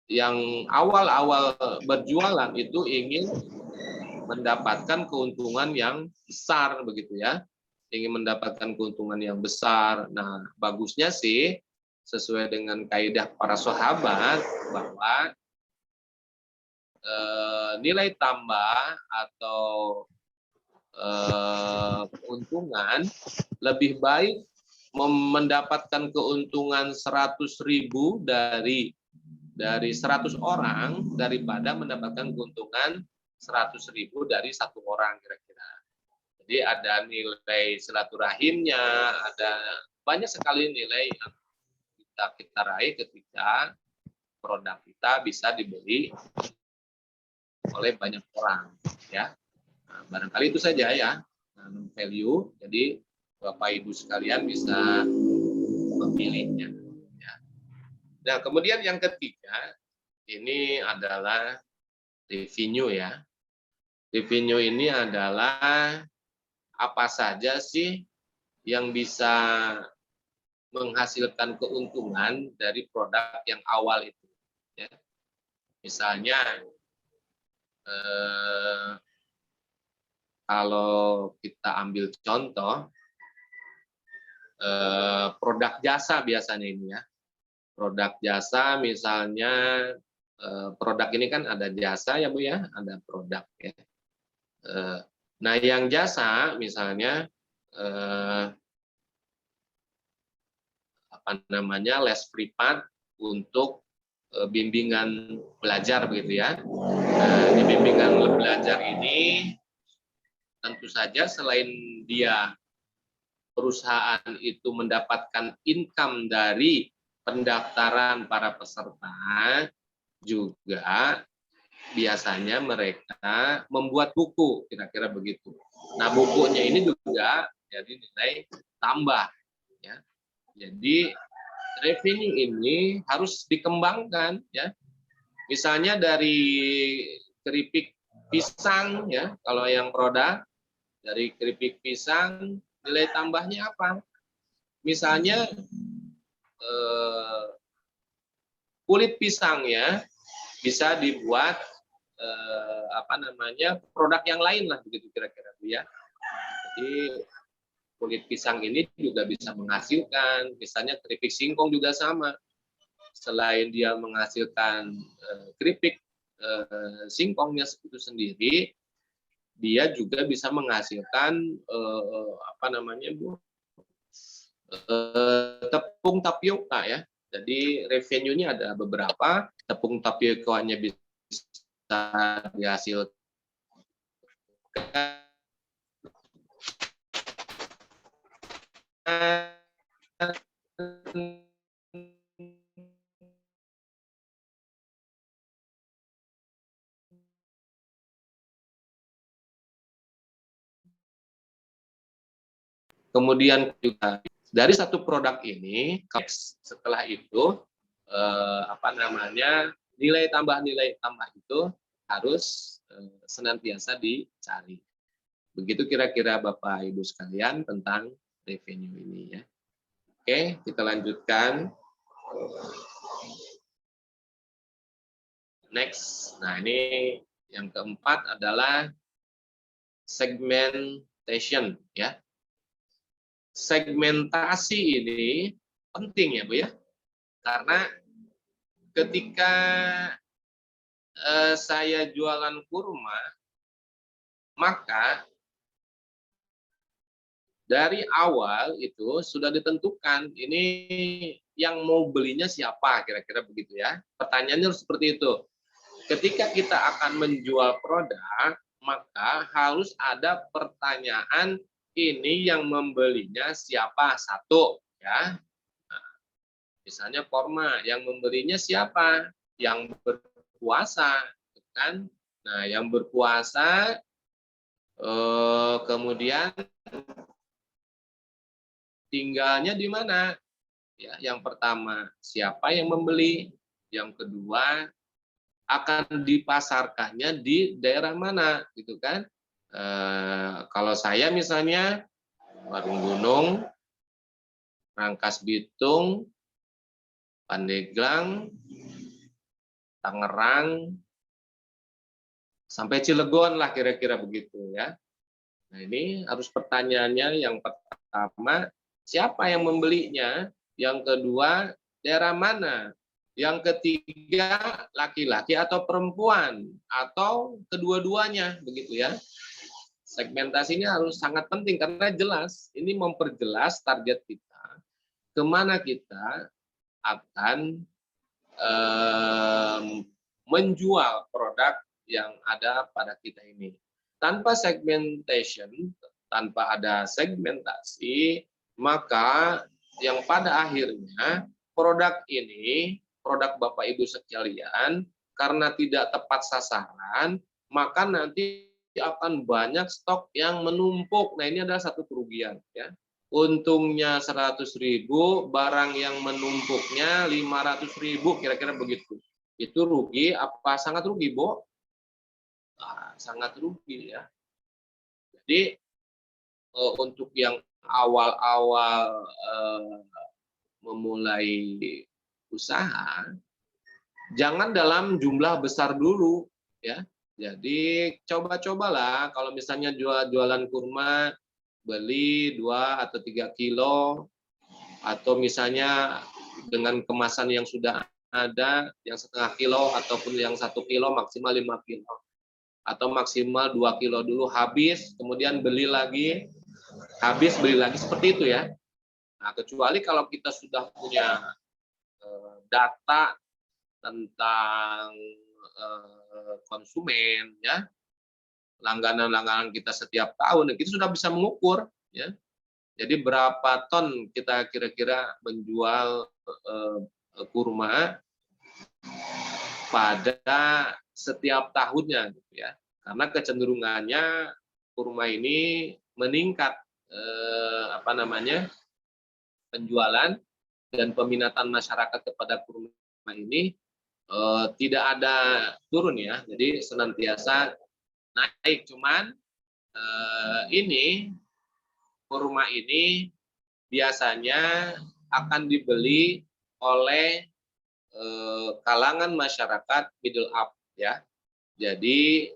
yang awal-awal berjualan itu ingin mendapatkan keuntungan yang besar begitu ya, ingin mendapatkan keuntungan yang besar. Nah, bagusnya sih sesuai dengan kaidah para sahabat bahwa nilai tambah atau keuntungan lebih baik mendapatkan keuntungan 100.000 dari 100 orang daripada mendapatkan keuntungan 100.000 dari 1 orang kira-kira. Jadi ada nilai silaturahimnya, ada banyak sekali nilai yang kita raih ketika produk kita bisa dibeli oleh banyak orang ya. Nah, barangkali itu saja ya value. Jadi Bapak Ibu sekalian bisa memilihnya ya. Nah, kemudian yang ketiga ini adalah revenue ya. Revenue ini adalah apa saja sih yang bisa menghasilkan keuntungan dari produk yang awal itu. Ya. Misalnya, kalau kita ambil contoh, produk jasa biasanya ini ya. Produk jasa misalnya, produk ini kan ada jasa ya Bu ya, ada produk ya. Nah yang jasa misalnya, apa namanya, les privat untuk bimbingan belajar begitu ya. Di bimbingan belajar ini tentu saja selain dia perusahaan itu mendapatkan income dari pendaftaran para peserta, juga biasanya mereka membuat buku, kira-kira begitu. Nah bukunya ini juga jadi nilai tambah ya. Jadi revenue ini harus dikembangkan ya. Misalnya dari keripik pisang ya, kalau yang produk dari keripik pisang nilai tambahnya apa? Misalnya kulit pisangnya bisa dibuat apa namanya, produk yang lain lah begitu kira-kira ya. Jadi kulit pisang ini juga bisa menghasilkan, misalnya keripik singkong juga sama. Selain dia menghasilkan keripik singkongnya itu sendiri, dia juga bisa menghasilkan apa namanya Bu, tepung tapioka ya. Jadi revenue-nya ada beberapa, tepung tapioka-nya bisa dihasilkan. Kemudian juga dari satu produk ini, setelah itu apa namanya, nilai tambah itu harus senantiasa dicari. Begitu kira-kira Bapak Ibu sekalian tentang revenue ini ya. Oke, kita lanjutkan. Next. Nah, ini yang keempat adalah segmentation ya. Segmentasi ini penting ya Bu ya. Karena ketika saya jualan kurma, maka dari awal itu sudah ditentukan ini yang mau belinya siapa, kira-kira begitu ya. Pertanyaannya seperti itu. Ketika kita akan menjual produk, maka harus ada pertanyaan, ini yang membelinya siapa, satu ya. Nah, misalnya kurma, yang membelinya siapa? Yang berpuasa kan. Nah, yang berpuasa kemudian tinggalnya di mana? Ya, yang pertama, siapa yang membeli? Yang kedua, akan dipasarkannya di daerah mana, gitu kan? Kalau saya misalnya Warung Gunung, Rangkas Bitung, Pandeglang, Tangerang, sampai Cilegon lah kira-kira begitu ya. Nah ini harus pertanyaannya, yang pertama siapa yang membelinya, yang kedua daerah mana, yang ketiga laki-laki atau perempuan atau kedua-duanya begitu ya. Segmentasi ini harus sangat penting karena jelas ini memperjelas target kita, kemana kita akan menjual produk yang ada pada kita ini. Tanpa segmentation, tanpa ada segmentasi, maka yang pada akhirnya produk ini, produk Bapak Ibu sekalian, karena tidak tepat sasaran, maka nanti akan banyak stok yang menumpuk. Nah ini adalah satu kerugian ya. Untungnya 100.000, barang yang menumpuknya 500.000, kira-kira begitu. Itu rugi apa sangat rugi, Bu? sangat rugi ya. Jadi untuk yang awal-awal memulai usaha, jangan dalam jumlah besar dulu ya. Jadi coba-cobalah kalau misalnya jualan kurma, beli 2 atau 3 kilo, atau misalnya dengan kemasan yang sudah ada, yang setengah kilo ataupun yang 1 kilo, maksimal 5 kilo. Atau maksimal 2 kilo dulu, habis, kemudian beli lagi, habis, beli lagi, seperti itu ya. Nah, kecuali kalau kita sudah punya data tentang konsumen ya, langganan-langganan kita setiap tahun, kita sudah bisa mengukur ya. Jadi berapa ton kita kira-kira menjual kurma pada setiap tahunnya gitu ya. Karena kecenderungannya kurma ini meningkat penjualan dan peminatan masyarakat kepada kurma ini tidak ada turun ya, jadi senantiasa naik. Cuman ini kurma ini biasanya akan dibeli oleh kalangan masyarakat middle up ya. Jadi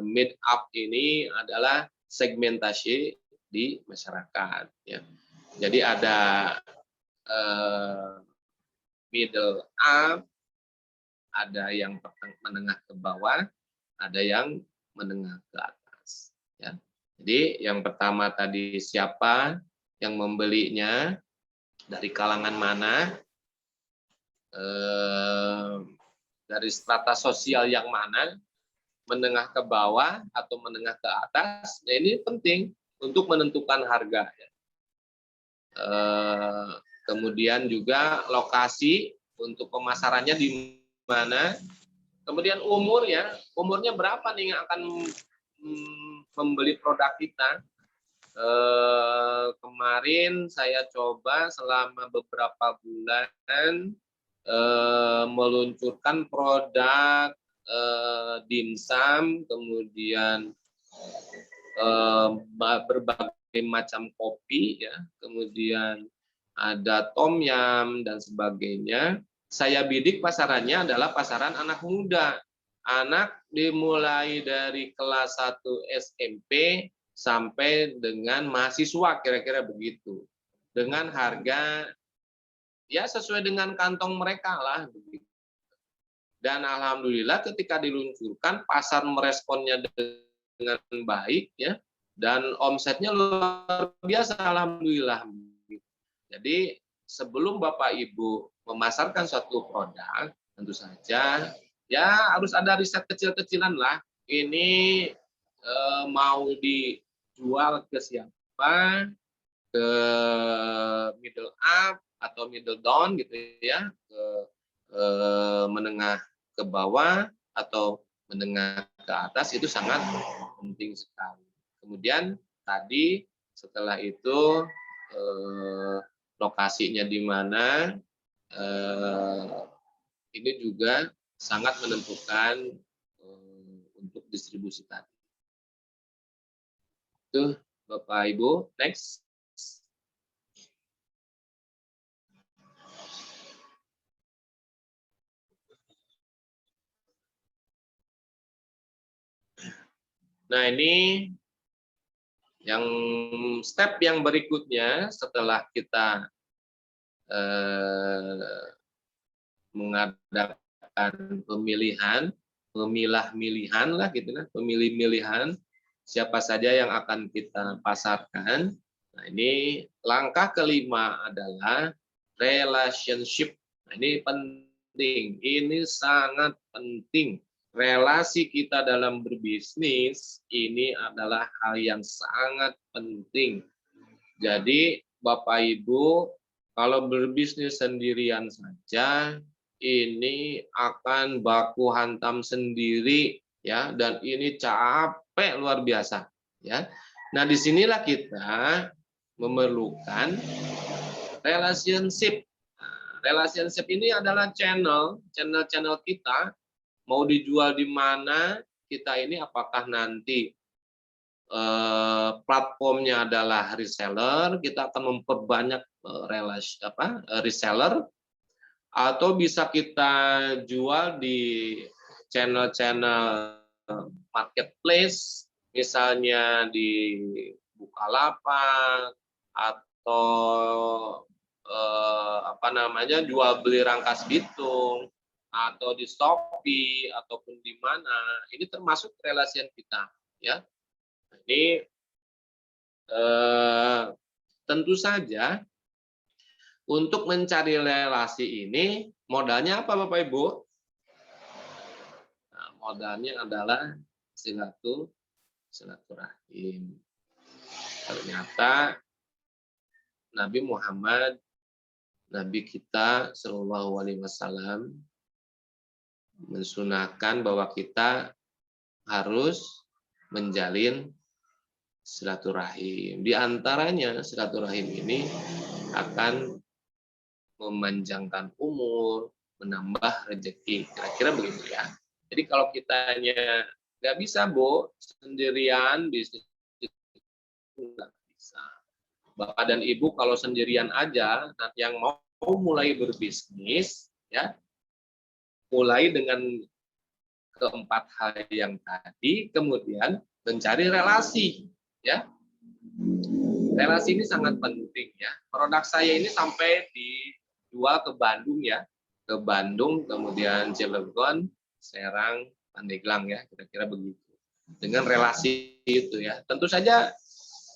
mid up ini adalah segmentasi di masyarakat ya. Jadi ada middle up, ada yang menengah ke bawah, ada yang menengah ke atas ya. Jadi yang pertama tadi, siapa yang membelinya, dari kalangan mana, dari strata sosial yang mana, menengah ke bawah atau menengah ke atas. Nah, ini penting untuk menentukan harga ya. Kemudian juga lokasi untuk pemasarannya di mana, kemudian umurnya berapa nih yang akan membeli produk kita. Kemarin saya coba selama beberapa bulan meluncurkan produk dimsum, kemudian berbagai macam kopi ya, kemudian ada tom yum dan sebagainya. Saya bidik pasarannya adalah pasaran anak muda, anak dimulai dari kelas 1 SMP sampai dengan mahasiswa, kira-kira begitu, dengan harga ya sesuai dengan kantong mereka lah begitu. Dan alhamdulillah ketika diluncurkan, pasar meresponnya dengan baik ya, dan omsetnya luar biasa alhamdulillah. Jadi sebelum Bapak Ibu memasarkan suatu produk, tentu saja ya harus ada riset kecil-kecilan lah. Ini mau dijual ke siapa, ke middle up atau middle down gitu ya, ke menengah ke bawah atau menengah ke atas, itu sangat penting sekali. Kemudian tadi setelah itu lokasinya di mana, ini juga sangat menentukan untuk distribusi tadi. Itu Bapak Ibu, next. Nah, ini yang step yang berikutnya setelah kita mengadakan pemilihan, memilah-milihan lah gitu kan, pemilih-milihan siapa saja yang akan kita pasarkan. Nah, ini langkah kelima adalah relationship. Nah, ini penting, ini sangat penting. Relasi kita dalam berbisnis ini adalah hal yang sangat penting. Jadi Bapak Ibu, kalau berbisnis sendirian saja ini akan baku hantam sendiri ya, dan ini capek luar biasa ya. Nah, disinilah kita memerlukan relationship. Nah, relationship ini adalah channel kita mau dijual di mana, kita ini apakah nanti platformnya adalah reseller, kita akan memperbanyak reseller, atau bisa kita jual di channel-channel marketplace, misalnya di Bukalapak atau jual beli Rangkas Bitung atau di Shopee ataupun di mana, ini termasuk relasian kita, ya. Ini tentu saja untuk mencari relasi ini modalnya apa Bapak Ibu? Nah, modalnya adalah silaturahim. Ternyata Nabi Muhammad, Nabi kita Shallallahu Alaihi Wasallam mensunahkan bahwa kita harus menjalin silaturahim. Di antaranya silaturahim ini akan memanjangkan umur, menambah rezeki. Kira-kira begitu ya. Jadi kalau kitanya nggak bisa, Bu, sendirian bisnis itu nggak bisa. Bapak dan Ibu kalau sendirian aja, nanti yang mau mulai berbisnis, ya, mulai dengan keempat hal yang tadi, kemudian mencari relasi, ya. Relasi ini sangat penting, ya. Produk saya ini sampai dijual ke Bandung, ya, ke Bandung, kemudian Cilegon, Serang, Pandeglang, ya, kira-kira begitu. Dengan relasi itu, ya. Tentu saja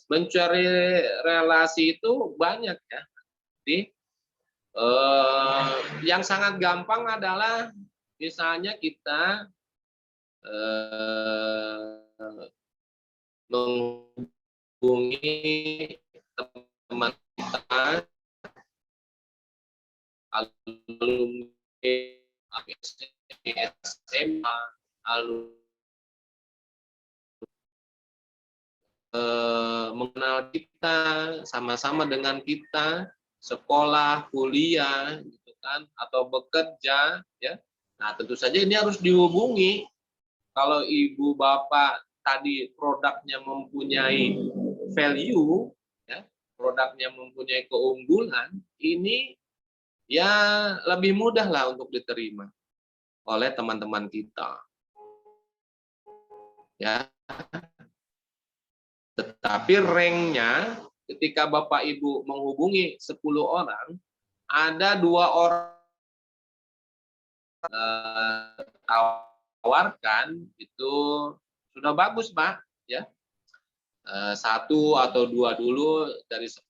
mencari relasi itu banyak, ya. Jadi yang sangat gampang adalah misalnya kita menghubungi teman kita, alumni SMA, mengenal kita, sama-sama dengan kita, sekolah, kuliah, gitu kan, atau bekerja, ya. Nah, tentu saja ini harus dihubungi. Kalau ibu bapak tadi produknya mempunyai value, ya, produknya mempunyai keunggulan, ini ya lebih mudah lah untuk diterima oleh teman-teman kita. Ya. Tetapi ranknya ketika Bapak Ibu menghubungi 10 orang, ada 2 orang tawarkan, itu sudah bagus, Pak, ya. 1 atau 2 dulu dari 10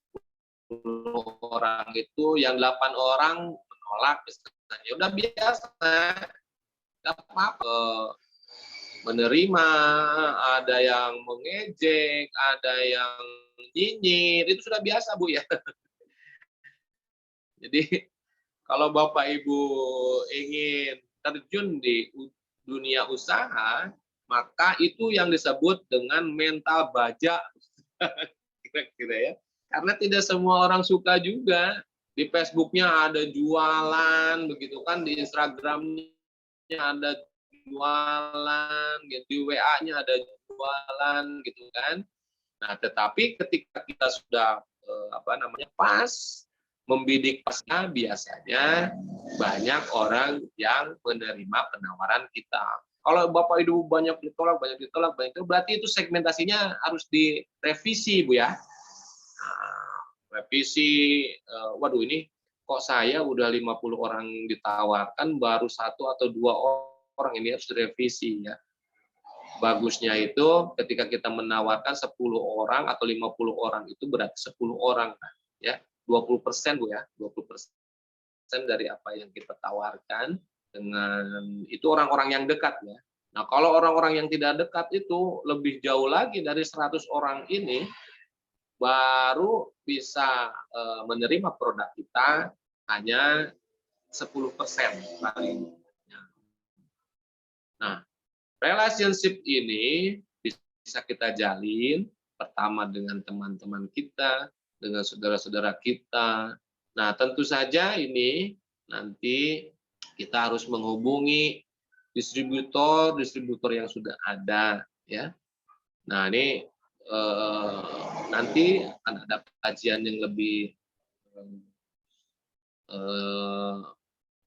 orang itu, yang 8 orang menolak misalnya. Ya udah biasa, nggak apa-apa. Menerima, ada yang mengejek, ada yang nyinyir, itu sudah biasa, Bu, ya. Jadi kalau Bapak Ibu ingin terjun di dunia usaha, maka itu yang disebut dengan mental baja, kira-kira, ya. Karena tidak semua orang suka juga. Di Facebooknya ada jualan, begitu kan, di Instagramnya ada jualan, gitu, di WA-nya ada jualan, gitu kan. Nah, tetapi ketika kita sudah pas membidik pasnya, biasanya banyak orang yang menerima penawaran kita. Kalau Bapak Ibu banyak ditolak, berarti itu segmentasinya harus direvisi, Bu, ya. Nah, revisi, waduh, ini kok saya udah 50 orang ditawarkan, baru 1 atau 2 orang, ini harus direvisi, ya. Bagusnya itu ketika kita menawarkan 10 orang atau 50 orang, itu berarti 10 orang, ya. 20%, Bu, ya. 20% dari apa yang kita tawarkan, dengan itu orang-orang yang dekat, ya. Nah, kalau orang-orang yang tidak dekat itu lebih jauh lagi dari 100 orang ini, baru bisa menerima produk kita hanya 10% paling. Nah, relationship ini bisa kita jalin pertama dengan teman-teman kita, dengan saudara-saudara kita. Nah, tentu saja ini nanti kita harus menghubungi distributor yang sudah ada, ya. Nah, ini nanti akan ada kajian yang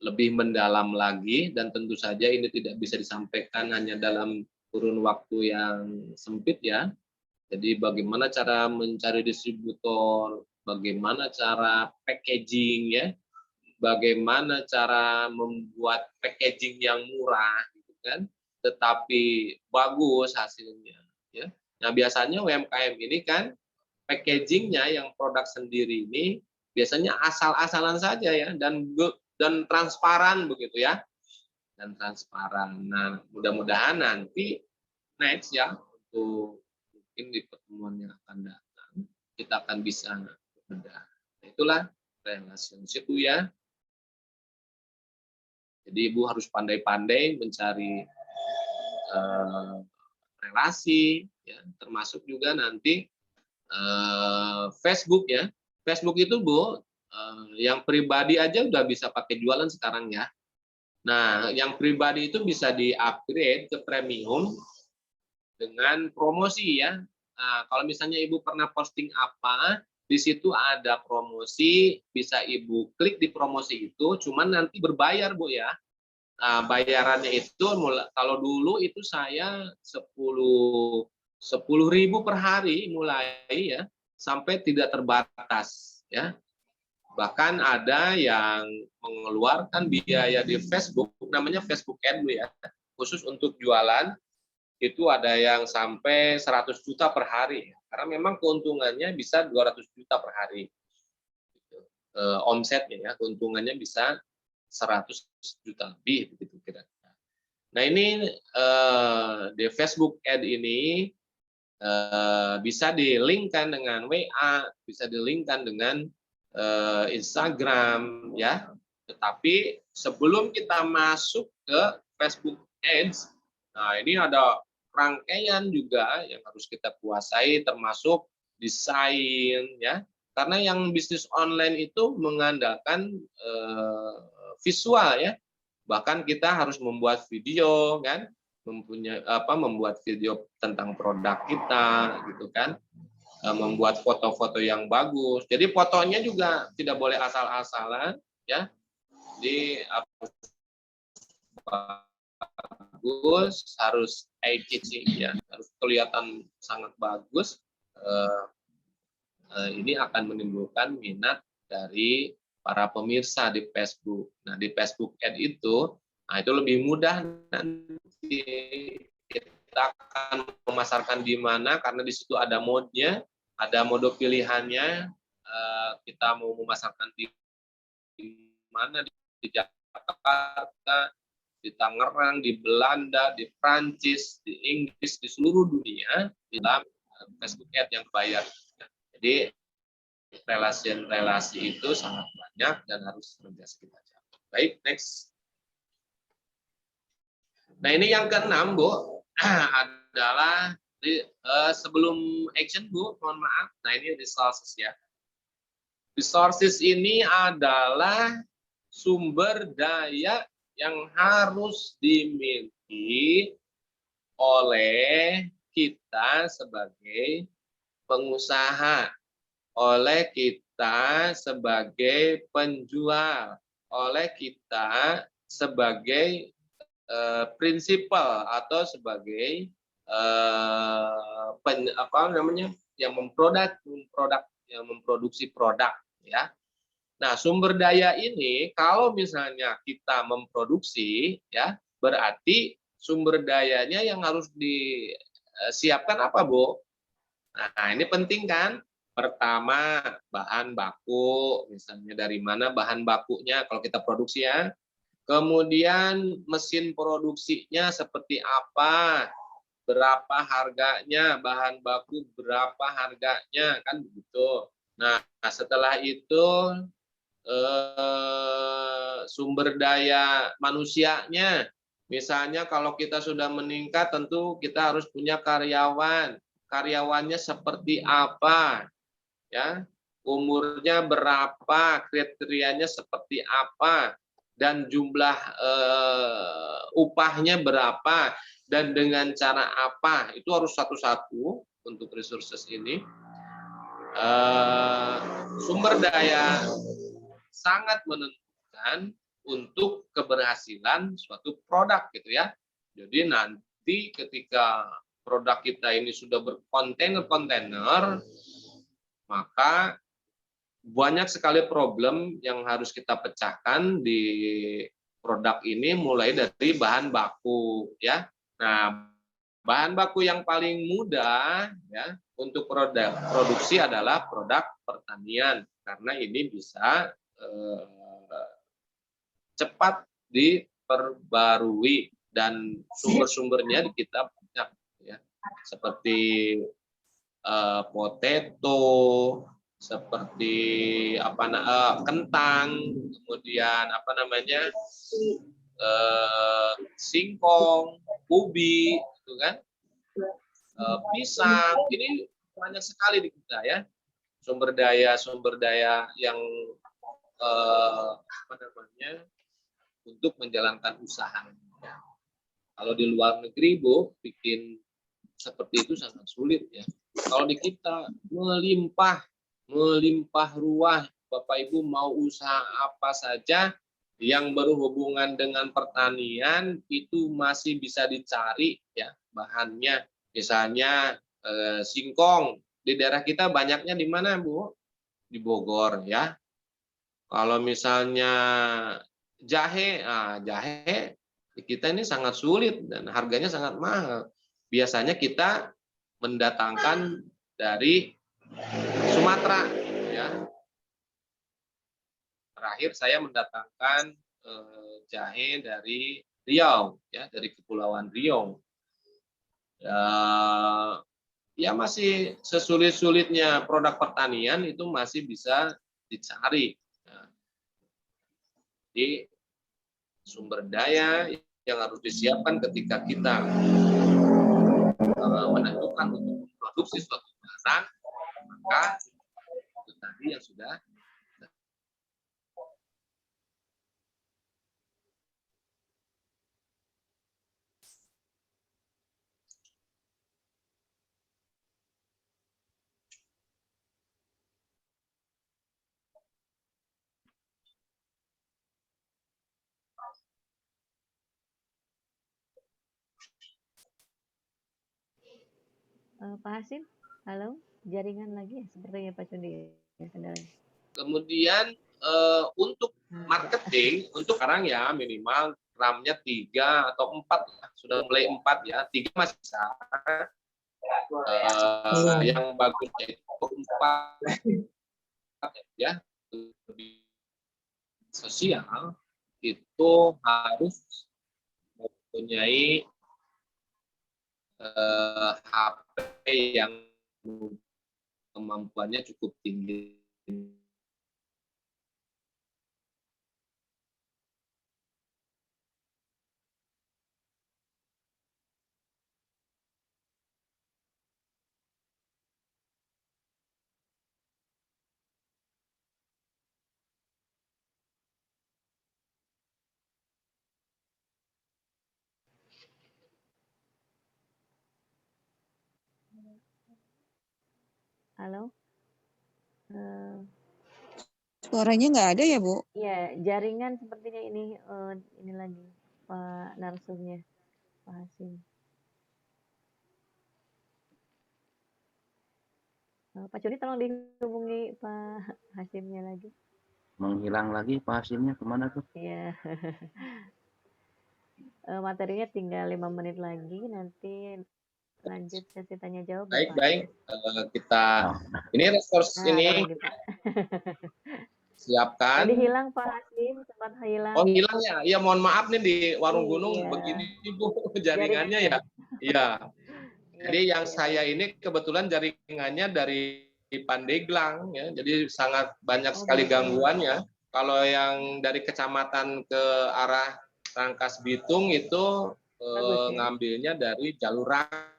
lebih mendalam lagi, dan tentu saja ini tidak bisa disampaikan hanya dalam kurun waktu yang sempit, ya. Jadi bagaimana cara mencari distributor, bagaimana cara packaging, ya, bagaimana cara membuat packaging yang murah, gitu kan, tetapi bagus hasilnya, ya. Nah, biasanya UMKM ini kan packagingnya yang produk sendiri ini biasanya asal-asalan saja, ya, dan transparan begitu, ya, dan transparan. Nah, mudah-mudahan nanti next, ya, untuk mungkin di pertemuan yang akan datang kita akan bisa bedah. Nah, itulah relationship, Bu, ya. Jadi Ibu harus pandai-pandai mencari relasi, ya, termasuk juga nanti Facebook, ya. Facebook itu, Bu, yang pribadi aja udah bisa pakai jualan sekarang, ya. Nah, yang pribadi itu bisa di-upgrade ke premium dengan promosi, ya. Nah, kalau misalnya Ibu pernah posting apa, di situ ada promosi, bisa Ibu klik di promosi itu, cuman nanti berbayar, Bu, ya. Nah, bayarannya itu kalau dulu itu saya 10.000 per hari mulai, ya, sampai tidak terbatas, ya. Bahkan ada yang mengeluarkan biaya di Facebook, namanya Facebook Ad, ya, khusus untuk jualan, itu ada yang sampai 100 juta per hari, karena memang keuntungannya bisa 200 juta per hari. Omsetnya, ya, keuntungannya bisa 100 juta lebih, begitu kira-kira. Nah, ini di Facebook Ad ini bisa di-linkkan dengan WA, bisa di-linkkan dengan Instagram, ya. Tetapi sebelum kita masuk ke Facebook Ads, nah ini ada rangkaian juga yang harus kita kuasai, termasuk desain, ya. Karena yang bisnis online itu mengandalkan visual, ya. Bahkan kita harus membuat video, kan, membuat video tentang produk kita, gitu kan, membuat foto-foto yang bagus. Jadi fotonya juga tidak boleh asal-asalan, ya. Bagus, harus eye-catching, ya, harus kelihatan sangat bagus. Ini akan menimbulkan minat dari para pemirsa di Facebook. Nah, di Facebook Ad itu, nah, itu lebih mudah nanti kita akan memasarkan di mana, karena di situ ada mode-nya, ada mode pilihannya. Kita mau memasarkan di mana, di Jakarta, di Tangerang, di Belanda, di Prancis, di Inggris, di seluruh dunia, dalam Facebook Ad yang bayar. Jadi relasi-relasi itu sangat banyak dan harus senantiasa kita jaga. Baik, next. Nah, ini yang keenam, Bu, adalah sebelum action, Bu, mohon maaf. Nah, ini resources, ya. Resources ini adalah sumber daya yang harus dimiliki oleh kita sebagai pengusaha, oleh kita sebagai penjual, oleh kita sebagai prinsipal atau sebagai yang memproduksi produk, ya. Nah, sumber daya ini kalau misalnya kita memproduksi, ya, berarti sumber dayanya yang harus disiapkan apa, Bu? Nah, ini penting, kan? Pertama, bahan baku, misalnya dari mana bahan bakunya kalau kita produksi, ya. Kemudian mesin produksinya seperti apa, berapa harganya, bahan baku berapa harganya, kan begitu. Nah, setelah itu sumber daya manusianya. Misalnya kalau kita sudah meningkat, tentu kita harus punya karyawan. Karyawannya seperti apa, ya, umurnya berapa, kriterianya seperti apa, dan jumlah upahnya berapa dan dengan cara apa, itu harus satu-satu untuk resources ini. Sumber daya sangat menentukan untuk keberhasilan suatu produk gitu ya. Jadi nanti ketika produk kita ini sudah berkontainer-kontainer, maka banyak sekali problem yang harus kita pecahkan di produk ini, mulai dari bahan baku ya. Nah, bahan baku yang paling mudah ya untuk produksi adalah produk pertanian, karena ini bisa cepat diperbarui dan sumber-sumbernya kita banyak ya, seperti potato, seperti kentang, kemudian singkong, ubi, gitu kan, pisang. Ini banyak sekali di kita ya sumber daya yang untuk menjalankan usaha. Kalau di luar negeri, Bu, bikin seperti itu sangat sulit ya. Kalau di kita melimpah ruah, Bapak Ibu mau usaha apa saja yang berhubungan dengan pertanian itu masih bisa dicari ya bahannya. Misalnya singkong di daerah kita banyaknya di mana, Bu? Di Bogor ya. Kalau misalnya jahe, jahe kita ini sangat sulit dan harganya sangat mahal. Biasanya kita mendatangkan dari Sumatera ya. Terakhir saya mendatangkan jahe dari Riau ya, dari Kepulauan Riau. Ya masih sesulit-sulitnya produk pertanian itu masih bisa dicari. Jadi sumber daya yang harus disiapkan ketika kita menentukan untuk memproduksi suatu barang, maka itu tadi yang sudah Pak Hasim, halo, jaringan lagi ya sepertinya Pak Cundi ya, kendalanya. Kemudian untuk marketing, untuk sekarang ya minimal RAM-nya 3 atau 4, sudah mulai 4 ya, 3 masih bisa. Yang bagusnya itu 4 ya, sosial itu harus mempunyai HP yang kemampuannya cukup tinggi. Halo. Suaranya nggak ada ya, Bu? Iya, jaringan sepertinya ini lagi Pak narsumnya, Pak Hasim. Pak Cudi tolong dihubungi Pak Hasimnya lagi. Menghilang lagi Pak Hasimnya, kemana tuh? Iya. Materinya tinggal 5 menit lagi, nanti lanjut sesi tanya jawab. Baik. Kita ini resource ini siapkan. Tadi hilang Pak Hasim, sempat hilang. Oh, hilang ya? Iya, mohon maaf nih di Warung Gunung begini Bu jaringannya ya. Iya. Jadi yang saya ini kebetulan jaringannya dari Pandeglang ya. Jadi sangat banyak sekali gangguannya. Kalau yang dari kecamatan ke arah Rangkas Bitung itu ngambilnya dari jalur Rangkas,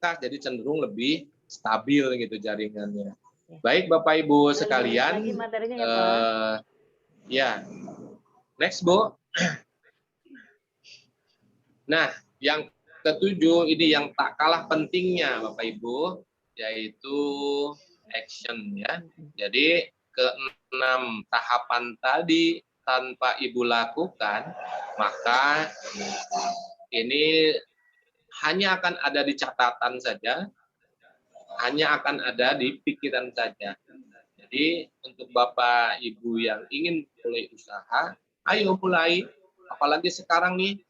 jadi cenderung lebih stabil gitu jaringannya. Baik Bapak Ibu sekalian, lagi materinya ya Pak. Ya, Next, Bu. Nah, yang ketujuh ini yang tak kalah pentingnya Bapak Ibu, yaitu action ya. Jadi keenam tahapan tadi tanpa Ibu lakukan, maka ini hanya akan ada di catatan saja, hanya akan ada di pikiran saja. Jadi untuk Bapak Ibu yang ingin mulai usaha, ayo mulai. Apalagi sekarang nih,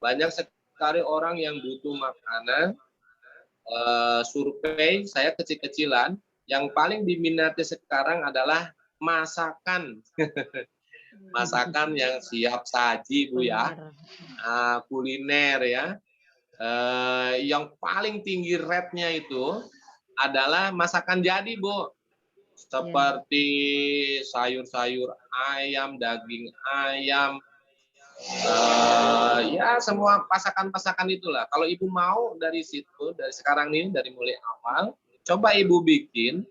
banyak sekali orang yang butuh makanan. Survei saya kecil-kecilan, yang paling diminati sekarang adalah masakan. Masakan yang siap saji, Bu ya. Kuliner ya. Yang paling tinggi rate-nya itu adalah masakan jadi, Bu. Seperti sayur-sayur ayam, daging ayam, ya semua pasakan-pasakan itulah. Kalau Ibu mau dari situ, dari sekarang ini, dari mulai awal, coba Ibu bikin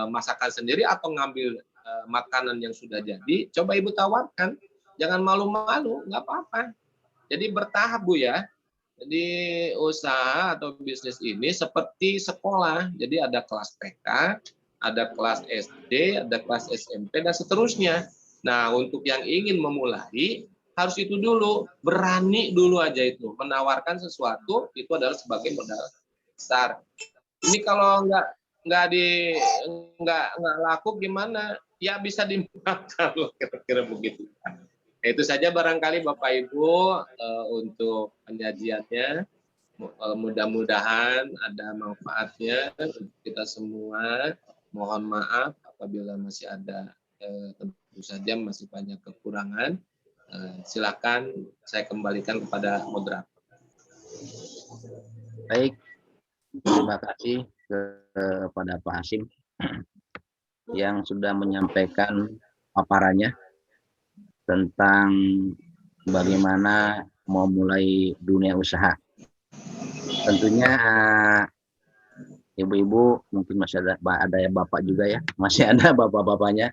masakan sendiri atau ngambil makanan yang sudah jadi, coba Ibu tawarkan. Jangan malu-malu, nggak apa-apa. Jadi bertahap, Bu ya. Jadi usaha atau bisnis ini seperti sekolah. Jadi ada kelas TK, ada kelas SD, ada kelas SMP, dan seterusnya. Nah, untuk yang ingin memulai, harus itu dulu. Berani dulu aja itu. Menawarkan sesuatu, itu adalah sebagai modal besar. Ini kalau nggak laku gimana? Ya bisa dimakan, kira-kira begitu. Nah, itu saja barangkali Bapak Ibu untuk penyajiannya. Mudah-mudahan ada manfaatnya untuk kita semua. Mohon maaf apabila masih ada tentu saja masih banyak kekurangan. Silakan saya kembalikan kepada moderator. Baik, terima kasih kepada Pak Hasyim yang sudah menyampaikan paparannya tentang bagaimana memulai dunia usaha. Tentunya ibu-ibu mungkin masih ada ya bapak juga ya, masih ada bapak-bapaknya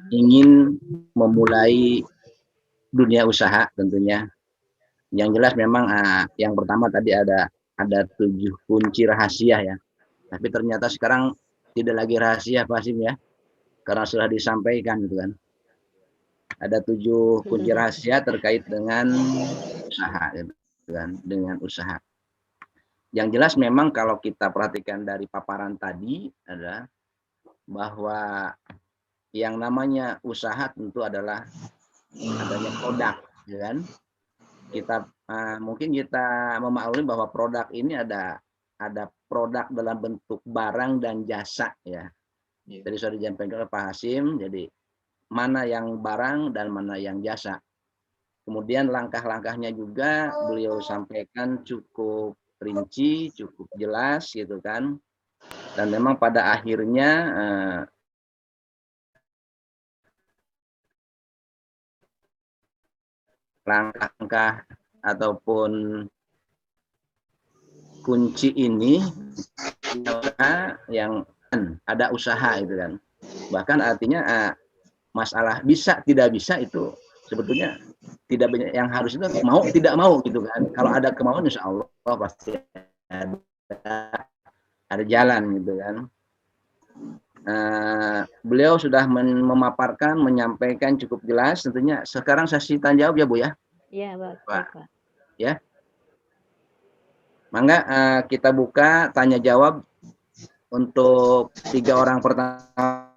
ingin memulai dunia usaha tentunya. Yang jelas memang yang pertama tadi ada 7 kunci rahasia ya. Tapi ternyata sekarang tidak lagi rahasia Pak Hasyim ya, karena sudah disampaikan gitu kan. Ada 7 kunci rahasia terkait dengan usaha, gitu kan, dengan usaha. Yang jelas memang kalau kita perhatikan dari paparan tadi adalah bahwa yang namanya usaha tentu adalah adanya produk, ya kan? Kita mungkin kita memaklumi bahwa produk ini ada produk dalam bentuk barang dan jasa ya. Jadi sudah disampaikan oleh Pak Hasyim, jadi mana yang barang dan mana yang jasa. Kemudian langkah-langkahnya juga beliau sampaikan cukup rinci, cukup jelas gitu kan. Dan memang pada akhirnya langkah-langkah ataupun kunci ini yang ada usaha itu kan. Bahkan artinya masalah bisa tidak bisa itu sebetulnya tidak banyak yang harus, itu mau tidak mau gitu kan. Kalau ada kemauan insya Allah pasti ada jalan gitu kan. Beliau sudah memaparkan, menyampaikan cukup jelas tentunya. Sekarang sesi tanya jawab ya Bu ya. Iya Pak. Ya. Mangga kita buka tanya jawab untuk 3 orang pertama.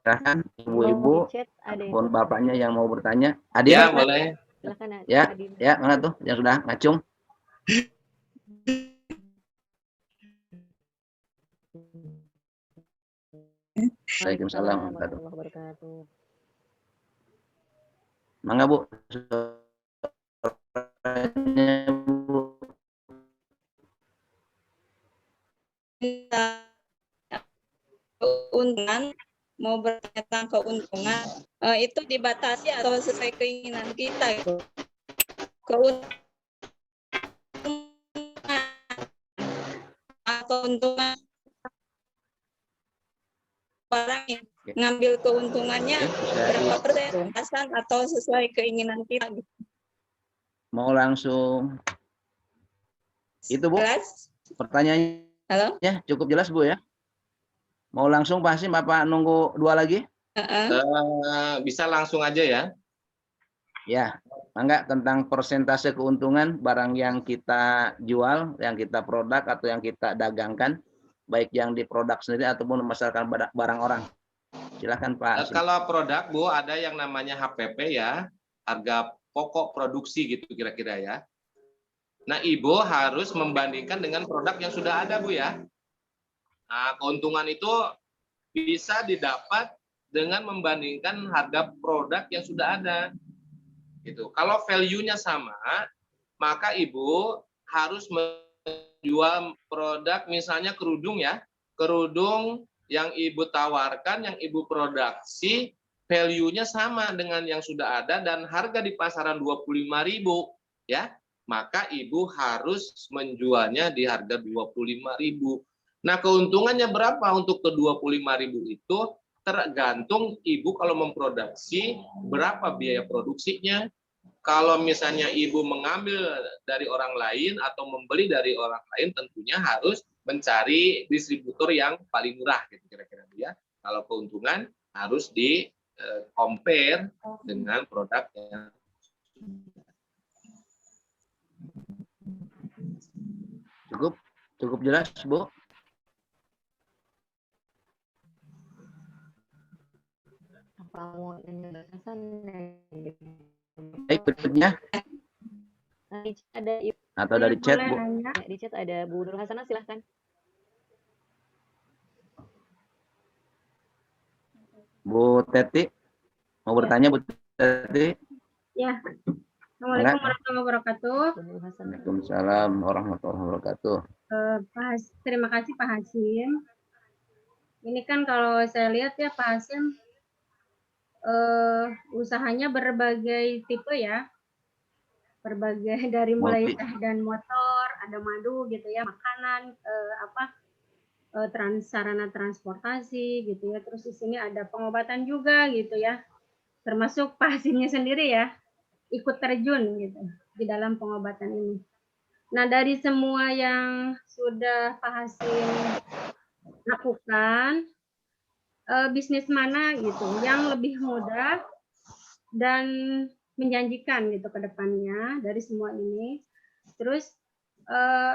Silahkan ibu-ibu ataupun bapaknya yang mau bertanya. Adil? Ya, boleh. Silakan. Ya, mana tuh yang sudah ngacung? Waalaikumsalam warahmatullahi wabarakatuh. Mangga Bu. Keuntungan, mau bertanya tentang keuntungan itu dibatasi atau sesuai keinginan kita itu. Keuntungan barangnya, ngambil keuntungannya berapa persen atau sesuai keinginan kita. Mau langsung itu Bu? Jelas? Pertanyaannya Halo? ya cukup jelas Bu ya? Mau langsung Pak Hasim apa nunggu 2 lagi? Bisa langsung aja ya. Ya, enggak, tentang persentase keuntungan barang yang kita jual, yang kita produk atau yang kita dagangkan, baik yang di produk sendiri ataupun memasarkan barang orang. Silakan Pak Hasim. Kalau produk Bu, ada yang namanya HPP ya, harga pokok produksi gitu kira-kira ya. Nah, Ibu harus membandingkan dengan produk yang sudah ada Bu ya. Nah, keuntungan itu bisa didapat dengan membandingkan harga produk yang sudah ada. Gitu. Kalau value-nya sama, maka Ibu harus menjual produk misalnya kerudung ya. Kerudung yang Ibu tawarkan, yang Ibu produksi, value-nya sama dengan yang sudah ada dan harga di pasaran 25.000 ya. Maka Ibu harus menjualnya di harga 25.000. Nah, keuntungannya berapa untuk ke 25.000 itu tergantung Ibu kalau memproduksi berapa biaya produksinya. Kalau misalnya Ibu mengambil dari orang lain atau membeli dari orang lain, tentunya harus mencari distributor yang paling murah gitu kira-kira ya. Kalau keuntungan harus di compare dengan produk yang cukup jelas Bu. Apa mau penjelasan? Baik, berikutnya. Ada atau dari chat Bu. Ya, di chat ada Bu Nur Hasanah, silahkan. Bu Teti mau bertanya Bu Teti? Ya. Assalamualaikum warahmatullahi wabarakatuh. Waalaikumsalam warahmatullahi wabarakatuh. Terima kasih Pak Hasim. Ini kan kalau saya lihat ya Pak Hasim, usahanya berbagai tipe ya, berbagai dari mulai teh dan motor, ada madu gitu ya, makanan, sarana transportasi gitu ya, terus di sini ada pengobatan juga gitu ya, termasuk Pak Hasimnya sendiri ya, ikut terjun gitu di dalam pengobatan ini. Nah, dari semua yang sudah Pak Hasim lakukan, bisnis mana gitu yang lebih mudah dan menjanjikan gitu ke depannya dari semua ini. Terus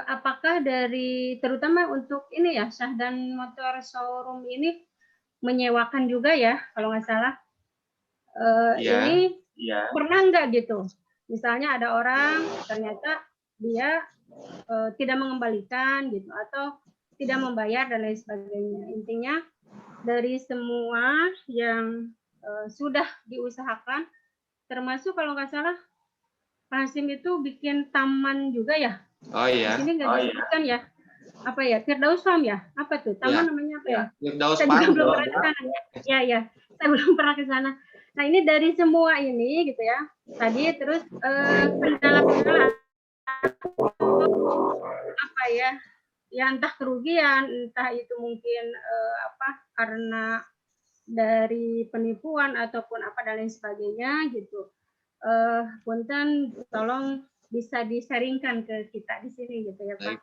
apakah dari terutama untuk ini ya Syahdan Motor Showroom ini menyewakan juga ya kalau nggak salah. Ini pernah nggak gitu? Misalnya ada orang ternyata dia tidak mengembalikan gitu atau tidak membayar dan lain sebagainya. Intinya dari semua yang sudah diusahakan, termasuk kalau nggak salah Pak Hasim itu bikin taman juga ya. Oh iya. Di sini nggak disebutkan ya. Apa ya? Firdaus Farm ya? Apa tuh? Taman namanya apa ya? Firdaus Farm. Saya belum pernah ke sana. Ya. Saya belum pernah ke sana. Nah, ini dari semua ini gitu ya. Tadi terus kendala-kendala apa ya? Ya entah kerugian, entah itu mungkin karena dari penipuan ataupun apa dan lain sebagainya gitu. Punten tolong bisa di-sharingkan ke kita di sini gitu ya Pak.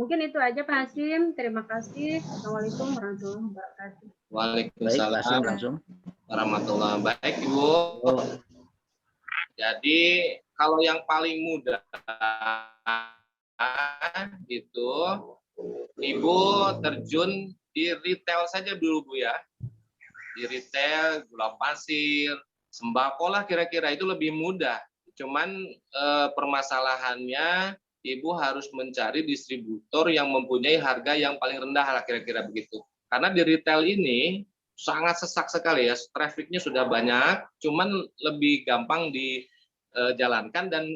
Mungkin itu aja Pak Hasim. Terima kasih. Assalamualaikum warahmatullahi wabarakatuh. Waalaikumsalam warahmatullahi wabarakatuh. Baik Ibu. Jadi kalau yang paling mudah itu Ibu terjun di retail saja dulu Bu ya. Di retail, gula pasir, sembako lah kira-kira itu lebih mudah. Cuman permasalahannya Ibu harus mencari distributor yang mempunyai harga yang paling rendah lah kira-kira begitu. Karena di retail ini sangat sesak sekali ya, trafficnya sudah banyak, cuman lebih gampang dijalankan dan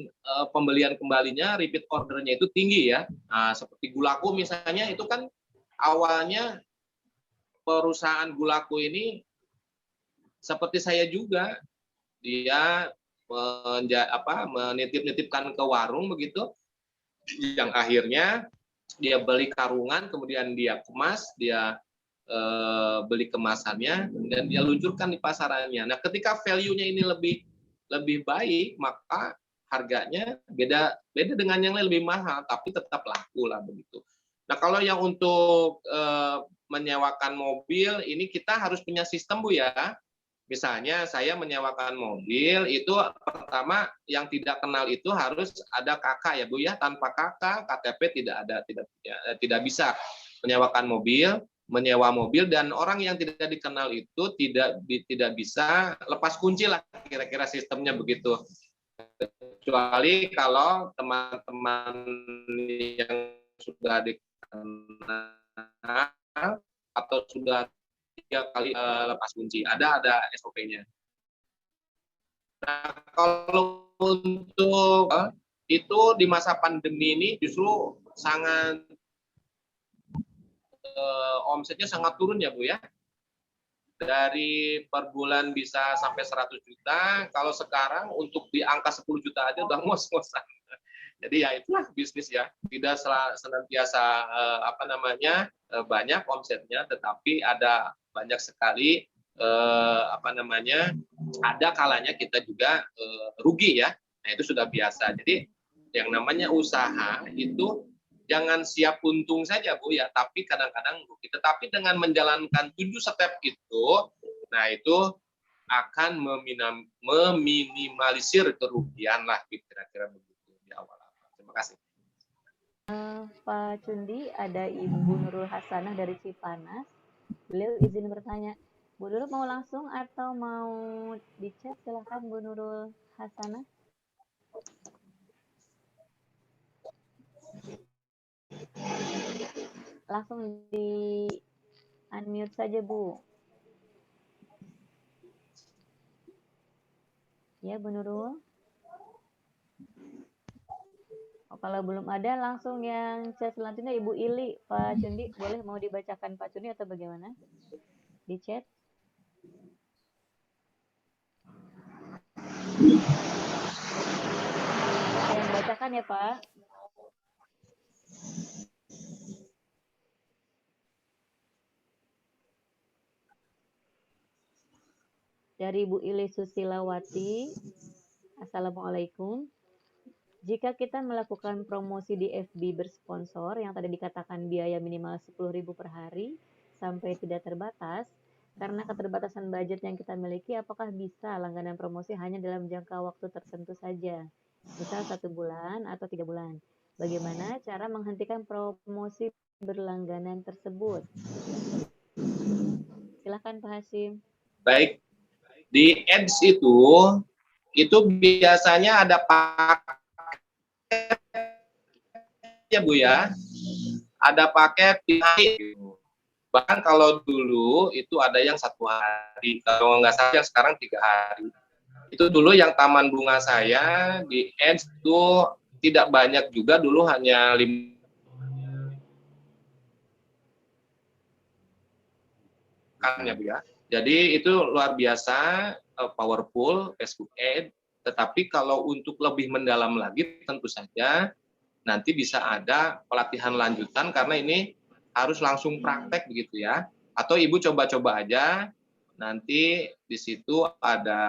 pembelian kembalinya, repeat ordernya itu tinggi ya. Nah, seperti Gulaku misalnya itu kan awalnya perusahaan Gulaku ini seperti saya juga, dia menitip-nitipkan ke warung begitu, yang akhirnya dia beli karungan, kemudian dia kemas, dia beli kemasannya dan dia luncurkan di pasarannya. Nah, ketika value-nya ini lebih baik, maka harganya beda dengan yang lain, lebih mahal, tapi tetap laku lah begitu. Nah, kalau yang untuk menyewakan mobil, ini kita harus punya sistem, Bu ya. Misalnya saya menyewakan mobil, itu pertama yang tidak kenal itu harus ada KK ya Bu ya. Tanpa KK, KTP tidak bisa menyewa mobil, dan orang yang tidak dikenal itu tidak bisa lepas kunci lah, kira-kira sistemnya begitu. Kecuali kalau teman-teman yang sudah dikenal atau sudah 3 kali lepas kunci, ada SOP-nya. Nah, kalau untuk itu di masa pandemi ini justru sangat omsetnya sangat turun ya Bu ya. Dari per bulan bisa sampai 100 juta, kalau sekarang untuk di angka 10 juta aja udah ngos-ngosan. Jadi ya itulah bisnis ya, tidak senantiasa banyak omsetnya, tetapi ada banyak sekali ada kalanya kita juga rugi ya. Nah, itu sudah biasa. Jadi yang namanya usaha itu jangan siap untung saja Bu ya, tapi kadang-kadang rugi. Tetapi dengan menjalankan 7 step itu, nah itu akan meminimalisir kerugian lah, kira-kira begitu di awal. Terima kasih. Pak Cundi, ada Ibu Nurul Hasanah dari Cipanas. Beliau izin bertanya. Bu Nurul mau langsung atau mau di chat? Silakan Bu Nurul Hasanah. Langsung di unmute saja Bu. Ya Bu Nurul. Kalau belum ada, langsung yang chat selanjutnya Ibu Ili. Pak Cundi, boleh mau dibacakan Pak Cundi atau bagaimana? Di chat. Saya yang bacakan ya Pak. Dari Ibu Ili Susilawati. Assalamualaikum. Jika kita melakukan promosi di FB bersponsor yang tadi dikatakan biaya minimal 10.000 per hari sampai tidak terbatas, karena keterbatasan budget yang kita miliki, apakah bisa langganan promosi hanya dalam jangka waktu tertentu saja, misal 1 bulan atau 3 bulan? Bagaimana cara menghentikan promosi berlangganan tersebut? Silakan Pak Hasyim. Baik, di ads itu biasanya ada paket ya Bu ya, ada paket bahkan kalau dulu itu ada yang 1 hari, kalau nggak salah yang sekarang 3 hari. Itu dulu yang taman bunga saya di ads itu tidak banyak juga, dulu hanya 5 kan ya Bu ya. Jadi itu luar biasa powerful Facebook Ad, tetapi kalau untuk lebih mendalam lagi tentu saja nanti bisa ada pelatihan lanjutan, karena ini harus langsung praktek begitu ya. Atau Ibu coba-coba aja, nanti di situ ada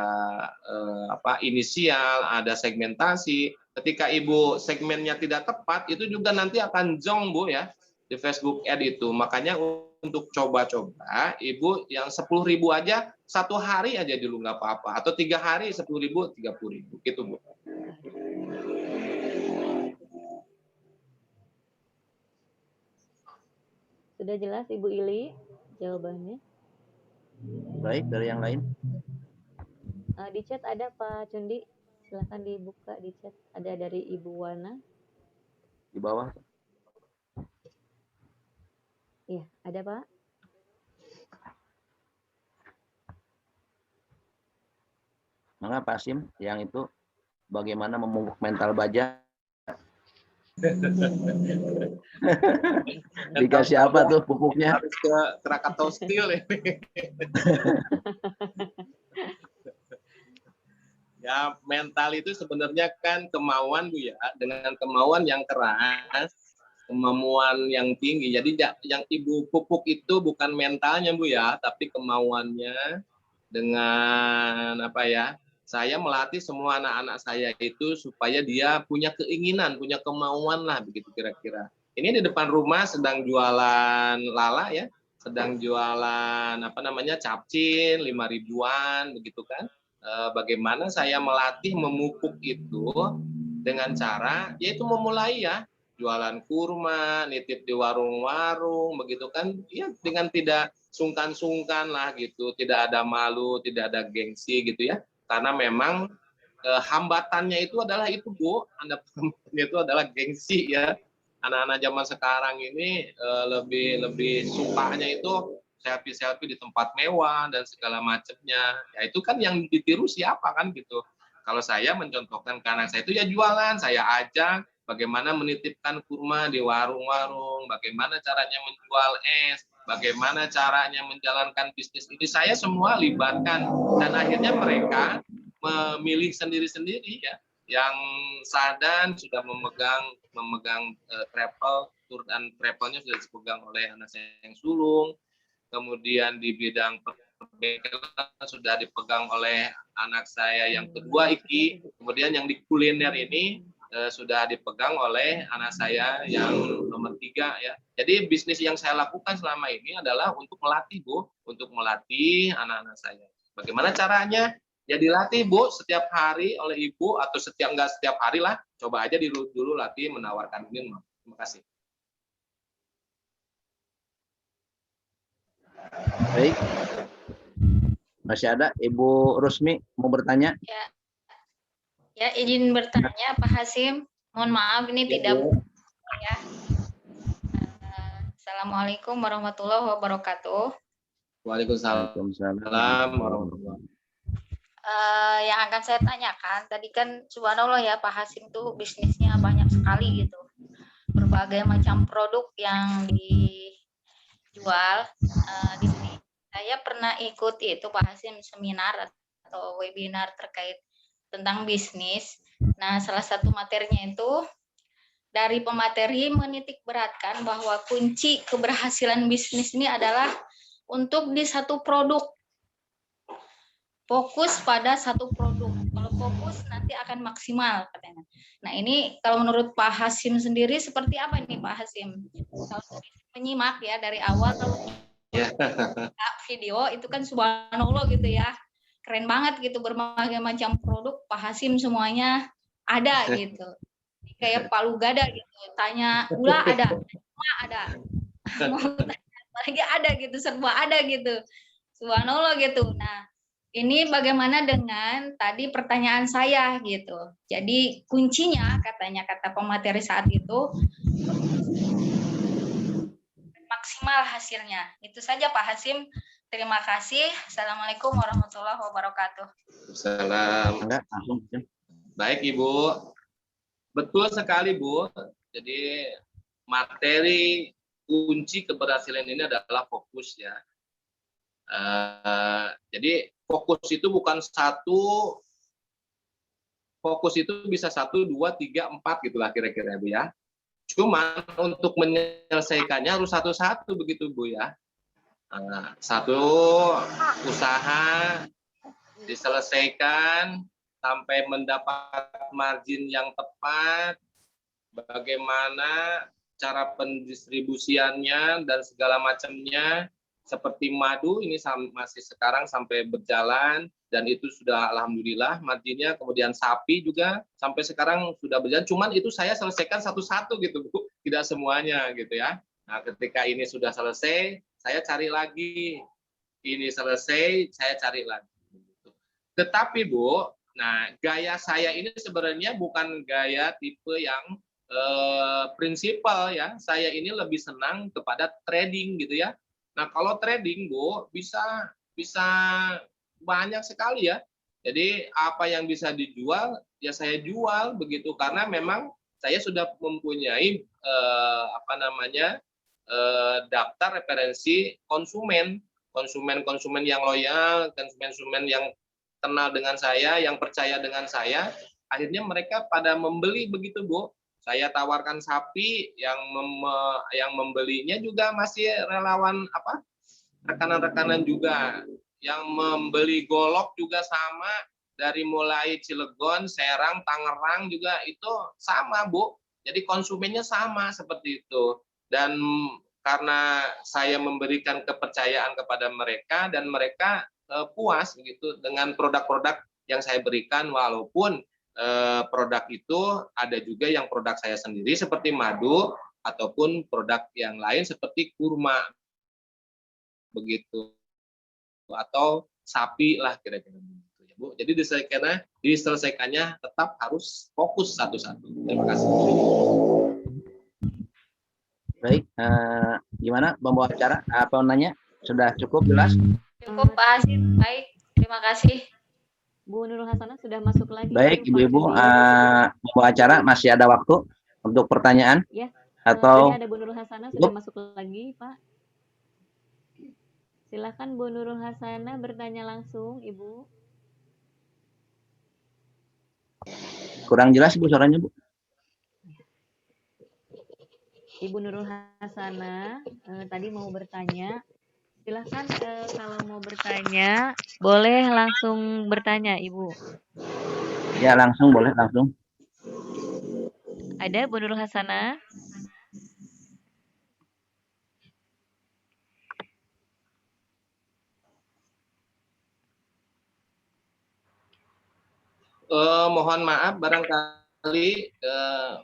inisial, ada segmentasi. Ketika Ibu segmennya tidak tepat, itu juga nanti akan jong Bu ya di Facebook Ad itu. Makanya untuk coba-coba, Ibu yang 10.000 aja, 1 hari aja dulu nggak apa-apa. Atau 3 hari 10.000, 30.000 gitu Bu. Sudah jelas Ibu Ili jawabannya? Baik, dari yang lain. Di chat ada Pak Cundi, silahkan dibuka di chat. Ada dari Ibu Wana. Di bawah. Iya, ada Pak. Maka Pak Hasyim, yang itu bagaimana memupuk mental baja? Dikasih apa tuh pupuknya? Harus ke Krakatau Steel ini. Ya, mental itu sebenarnya kan kemauan Bu ya, dengan kemauan yang keras kemampuan yang tinggi. Jadi yang Ibu pupuk itu bukan mentalnya Bu ya, tapi kemauannya. Dengan apa ya? Saya melatih semua anak-anak saya itu supaya dia punya keinginan, punya kemauan lah begitu kira-kira. Ini di depan rumah sedang jualan lala ya, sedang jualan apa namanya capcin 5 ribuan begitu kan. Bagaimana saya melatih memupuk itu dengan cara yaitu memulai ya jualan kurma, nitip di warung-warung begitu kan, ya dengan tidak sungkan-sungkan lah gitu, tidak ada malu, tidak ada gengsi gitu ya, karena memang hambatannya itu adalah itu Bu, hambatannya itu adalah gengsi ya. Anak-anak zaman sekarang ini lebih sukanya itu selfie di tempat mewah dan segala macamnya. Ya itu kan yang ditiru siapa kan gitu. Kalau saya mencontohkan ke anak saya itu ya jualan, saya ajak bagaimana menitipkan kurma di warung-warung, bagaimana caranya menjual es, bagaimana caranya menjalankan bisnis ini. Saya semua libatkan dan akhirnya mereka memilih sendiri-sendiri ya. Yang Sadan sudah memegang travel, tour dan travelnya sudah dipegang oleh anak saya yang sulung. Kemudian di bidang perbengkelan sudah dipegang oleh anak saya yang kedua Iki. Kemudian yang di kuliner ini sudah dipegang oleh anak saya yang nomor 3 ya. Jadi bisnis yang saya lakukan selama ini adalah untuk melatih Bu, untuk melatih anak-anak saya. Bagaimana caranya? Ya dilatih Bu setiap hari oleh Ibu atau enggak setiap hari lah. Coba aja dulu latih menawarkan ini. Terima kasih. Baik. Masih ada Ibu Rusmi mau bertanya? Ya, izin bertanya Pak Hasim. Mohon maaf ini tidak ya. Assalamualaikum warahmatullahi wabarakatuh. Waalaikumsalam warahmatullahi wabarakatuh. Yang akan saya tanyakan tadi kan subhanallah ya Pak Hasim tuh bisnisnya banyak sekali gitu. Berbagai macam produk yang dijual di sini. Saya pernah ikut itu Pak Hasim seminar atau webinar terkait tentang bisnis. Nah, salah satu materinya itu dari pemateri menitik beratkan bahwa kunci keberhasilan bisnis ini adalah untuk di satu produk. Fokus pada satu produk. Kalau fokus nanti akan maksimal katanya. Nah, ini kalau menurut Pak Hasim sendiri seperti apa ini Pak Hasim? Kalau menyimak ya dari awal kalau video itu kan subhanallah gitu ya. Keren banget gitu, berbagai macam produk Pak Hasim semuanya ada gitu. Kayak palu gada gitu. Tanya gula ada, semua ada. Mau tanya lagi ada gitu, serba ada gitu. Subhanallah gitu. Nah, ini bagaimana dengan tadi pertanyaan saya gitu. Jadi kuncinya katanya kata pemateri saat itu maksimal hasilnya. Itu saja Pak Hasim. Terima kasih. Assalamualaikum warahmatullahi wabarakatuh. Salam. Baik Ibu. Betul sekali Bu. Jadi materi kunci keberhasilan ini adalah fokus ya. Jadi fokus itu bukan satu, fokus itu bisa 1, 2, 3, 4 gitulah kira-kira Bu ya. Cuman untuk menyelesaikannya harus satu-satu begitu Bu ya. Satu usaha diselesaikan sampai mendapat margin yang tepat, bagaimana cara pendistribusiannya dan segala macamnya. Seperti madu ini masih sekarang sampai berjalan dan itu sudah alhamdulillah marginnya. Kemudian sapi juga sampai sekarang sudah berjalan. Cuman itu saya selesaikan satu-satu gitu Bu, tidak semuanya gitu ya. Nah ketika ini sudah selesai, saya cari lagi. Ini selesai, saya cari lagi. Tetapi Bu, nah gaya saya ini sebenarnya bukan gaya tipe yang prinsipal ya. Saya ini lebih senang kepada trading gitu ya. Nah, kalau trading, Bu, bisa banyak sekali ya. Jadi, apa yang bisa dijual, ya saya jual begitu. Karena memang saya sudah mempunyai daftar referensi konsumen yang loyal, konsumen yang kenal dengan saya, yang percaya dengan saya. Akhirnya mereka pada membeli begitu, Bu. Saya tawarkan sapi, yang membelinya juga masih relawan rekan-rekanan juga. Yang membeli golok juga sama, dari mulai Cilegon, Serang, Tangerang juga itu sama, Bu. Jadi konsumennya sama seperti itu. Dan karena saya memberikan kepercayaan kepada mereka dan mereka puas begitu dengan produk-produk yang saya berikan, walaupun produk itu ada juga yang produk saya sendiri seperti madu ataupun produk yang lain seperti kurma begitu, atau sapi lah kira-kira begitu ya Bu. Jadi diselesaikannya tetap harus fokus satu-satu. Terima kasih. Baik, gimana pembawa acara? Apa nanya? Sudah cukup jelas? Cukup Pak Hasim, baik. Terima kasih. Bu Nurul Hasanah sudah masuk lagi. Baik, Ibu-ibu, pembawa acara masih ada waktu untuk pertanyaan? Ya, atau ada Bu Nurul Hasanah sudah masuk lagi, Pak. Silakan Bu Nurul Hasanah bertanya langsung, Ibu. Kurang jelas Bu suaranya, Bu. Ibu Nurul Hasanah tadi mau bertanya. Silahkan kalau mau bertanya, boleh langsung bertanya, Ibu. Ya, langsung boleh, langsung. Ada Bu Nurul Hasanah? Mohon maaf barangkali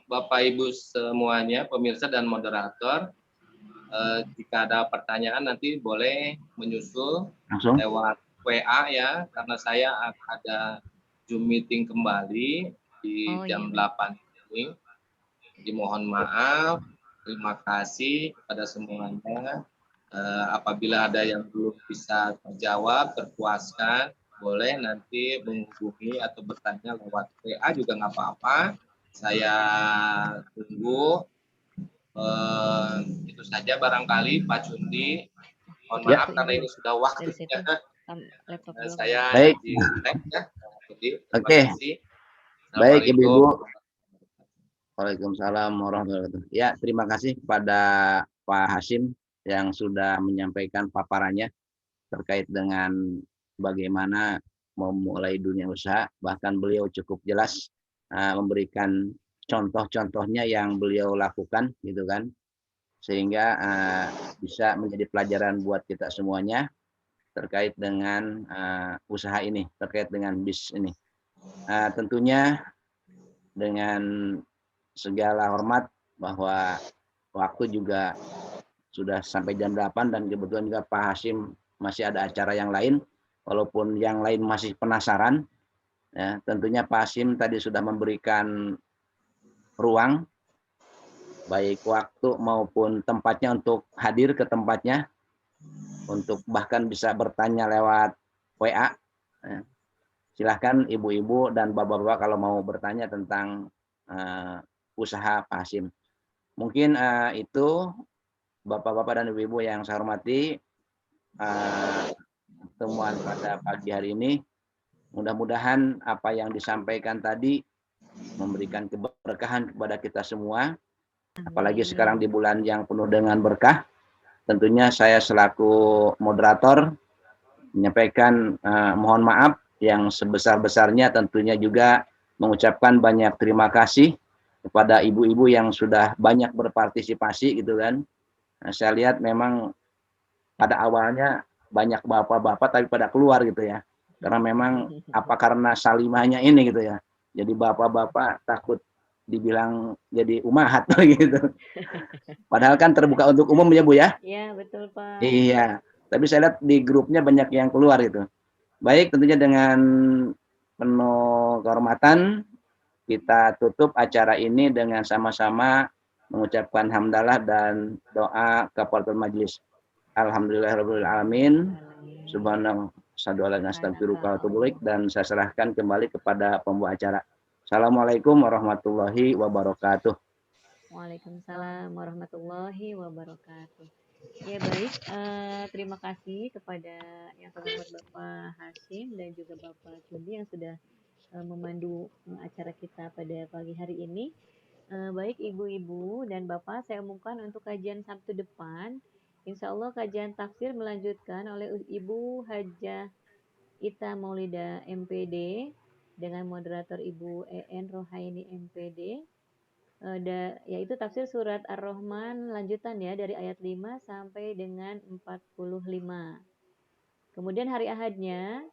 Bapak Ibu semuanya, pemirsa dan moderator, jika ada pertanyaan nanti boleh menyusul langsung lewat WA ya, karena saya ada Zoom meeting kembali di jam 8 ini. Jadi mohon maaf, terima kasih kepada semuanya. Apabila ada yang belum bisa terjawab, terpuaskan, boleh nanti menghubungi atau bertanya lewat WA juga nggak apa-apa. Saya tunggu. Itu saja barangkali Pak Cundi. Mohon maaf karena ini sudah waktunya. Saya baik. di tag ya. Oke. Baik Ibu-ibu. Waalaikumsalam warahmatullahi wabarakatuh. Ya, terima kasih kepada Pak Hasim yang sudah menyampaikan paparannya terkait dengan bagaimana memulai dunia usaha. Bahkan beliau cukup jelas memberikan contoh-contohnya yang beliau lakukan, gitu kan, sehingga bisa menjadi pelajaran buat kita semuanya terkait dengan usaha ini, terkait dengan bisnis ini. Tentunya dengan segala hormat bahwa waktu juga sudah sampai jam 8 dan kebetulan juga Pak Hasim masih ada acara yang lain, walaupun yang lain masih penasaran. Ya, tentunya Pak Hasim tadi sudah memberikan ruang, baik waktu maupun tempatnya untuk hadir ke tempatnya, untuk bahkan bisa bertanya lewat WA. Ya. Silahkan ibu-ibu dan bapak-bapak kalau mau bertanya tentang usaha Pak Hasim. Mungkin itu bapak-bapak dan ibu-ibu yang saya hormati, pertemuan pada pagi hari ini. Mudah-mudahan apa yang disampaikan tadi memberikan keberkahan kepada kita semua. Apalagi sekarang di bulan yang penuh dengan berkah. Tentunya saya selaku moderator menyampaikan mohon maaf yang sebesar-besarnya, tentunya juga mengucapkan banyak terima kasih kepada ibu-ibu yang sudah banyak berpartisipasi gitu kan. Nah, saya lihat memang pada awalnya banyak bapak-bapak tapi pada keluar gitu ya. Karena memang apa karena salimahnya ini gitu ya. Jadi bapak-bapak takut dibilang jadi umahat gitu. Padahal kan terbuka untuk umum ya Bu ya. Iya, betul Pak. Iya. Tapi saya lihat di grupnya banyak yang keluar gitu. Baik, tentunya dengan penuh kehormatan kita tutup acara ini dengan sama-sama mengucapkan hamdalah dan doa kafaratul majelis. Alhamdulillahirabbil alamin. Subhanallah, dan saya serahkan kembali kepada pembawa acara. Assalamualaikum warahmatullahi wabarakatuh. Waalaikumsalam warahmatullahi wabarakatuh. Ya baik, terima kasih kepada yang terhormat Bapak Hasim dan juga Bapak Cundi yang sudah memandu acara kita pada pagi hari ini. Baik Ibu-Ibu dan Bapak, saya umumkan untuk kajian Sabtu depan. Insya Allah kajian tafsir melanjutkan oleh Ibu Hajah Ita Maulida MPD dengan moderator Ibu EN Rohaini MPD. Yaitu tafsir surat Ar-Rahman lanjutan ya dari ayat 5 sampai dengan 45. Kemudian hari Ahadnya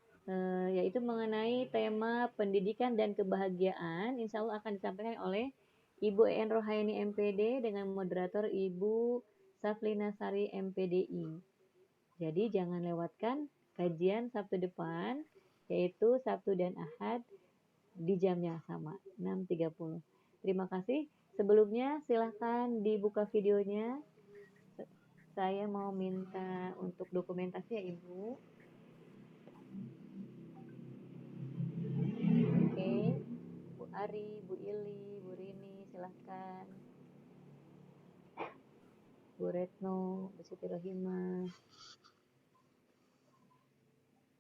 yaitu mengenai tema pendidikan dan kebahagiaan, insya Allah akan disampaikan oleh Ibu EN Rohaini MPD dengan moderator Ibu Saflina Sari MPDI. Jadi jangan lewatkan kajian Sabtu depan, yaitu Sabtu dan Ahad di jam yang sama, 6.30. Terima kasih. Sebelumnya silahkan dibuka videonya. Saya mau minta untuk dokumentasi ya Ibu. Oke, Bu Ari, Bu Ili, Bu Rini, silahkan. Bu Retno, Bu Siti Rohimah.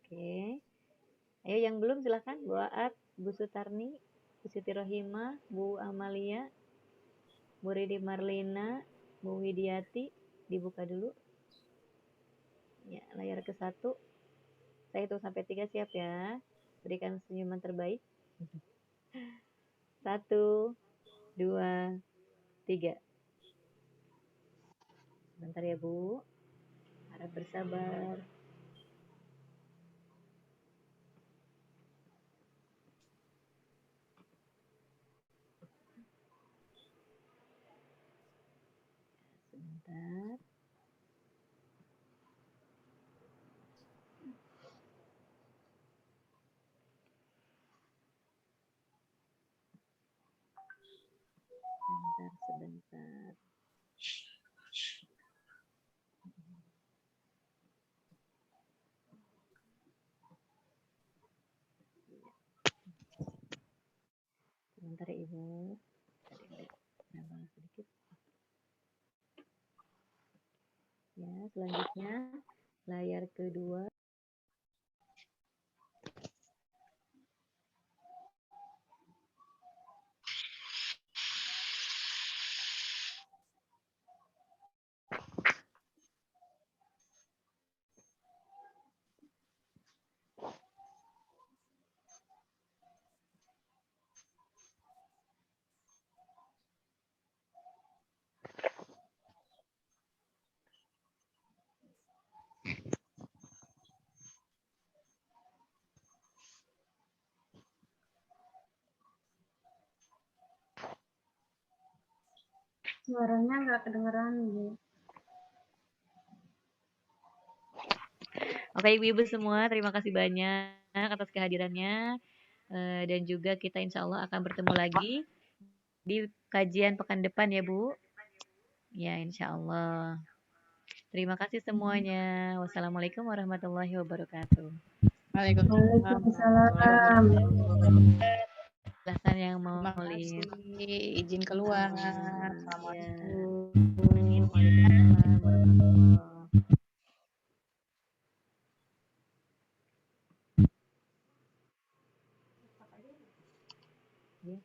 Oke. Ayo yang belum silahkan. Bu Aat, Bu Sutarni, Bu Siti Rohimah, Bu Amalia, Bu Ridi Marlina, Bu Widiati. Dibuka dulu. Ya, layar ke 1. Saya hitung sampai 3, siap ya. Berikan senyuman terbaik. 1, 2, 3. Bentar ya Bu. Harap bersabar. Sebentar. Sebentar. Sebentar ya Ibu. Nambah sedikit. Ya, selanjutnya layar kedua. Suaranya nggak kedengeran, Bu. Oke Ibu-Ibu semua, terima kasih banyak atas kehadirannya. Dan juga kita insya Allah akan bertemu lagi di kajian pekan depan ya Bu. Ya insya Allah. Terima kasih semuanya. Wassalamualaikum warahmatullahi wabarakatuh. Waalaikumsalam. Silahkan yang mau Terima kasih. Izin keluar. Assalamualaikum. Waalaikumsalam warahmatullahi. Ya.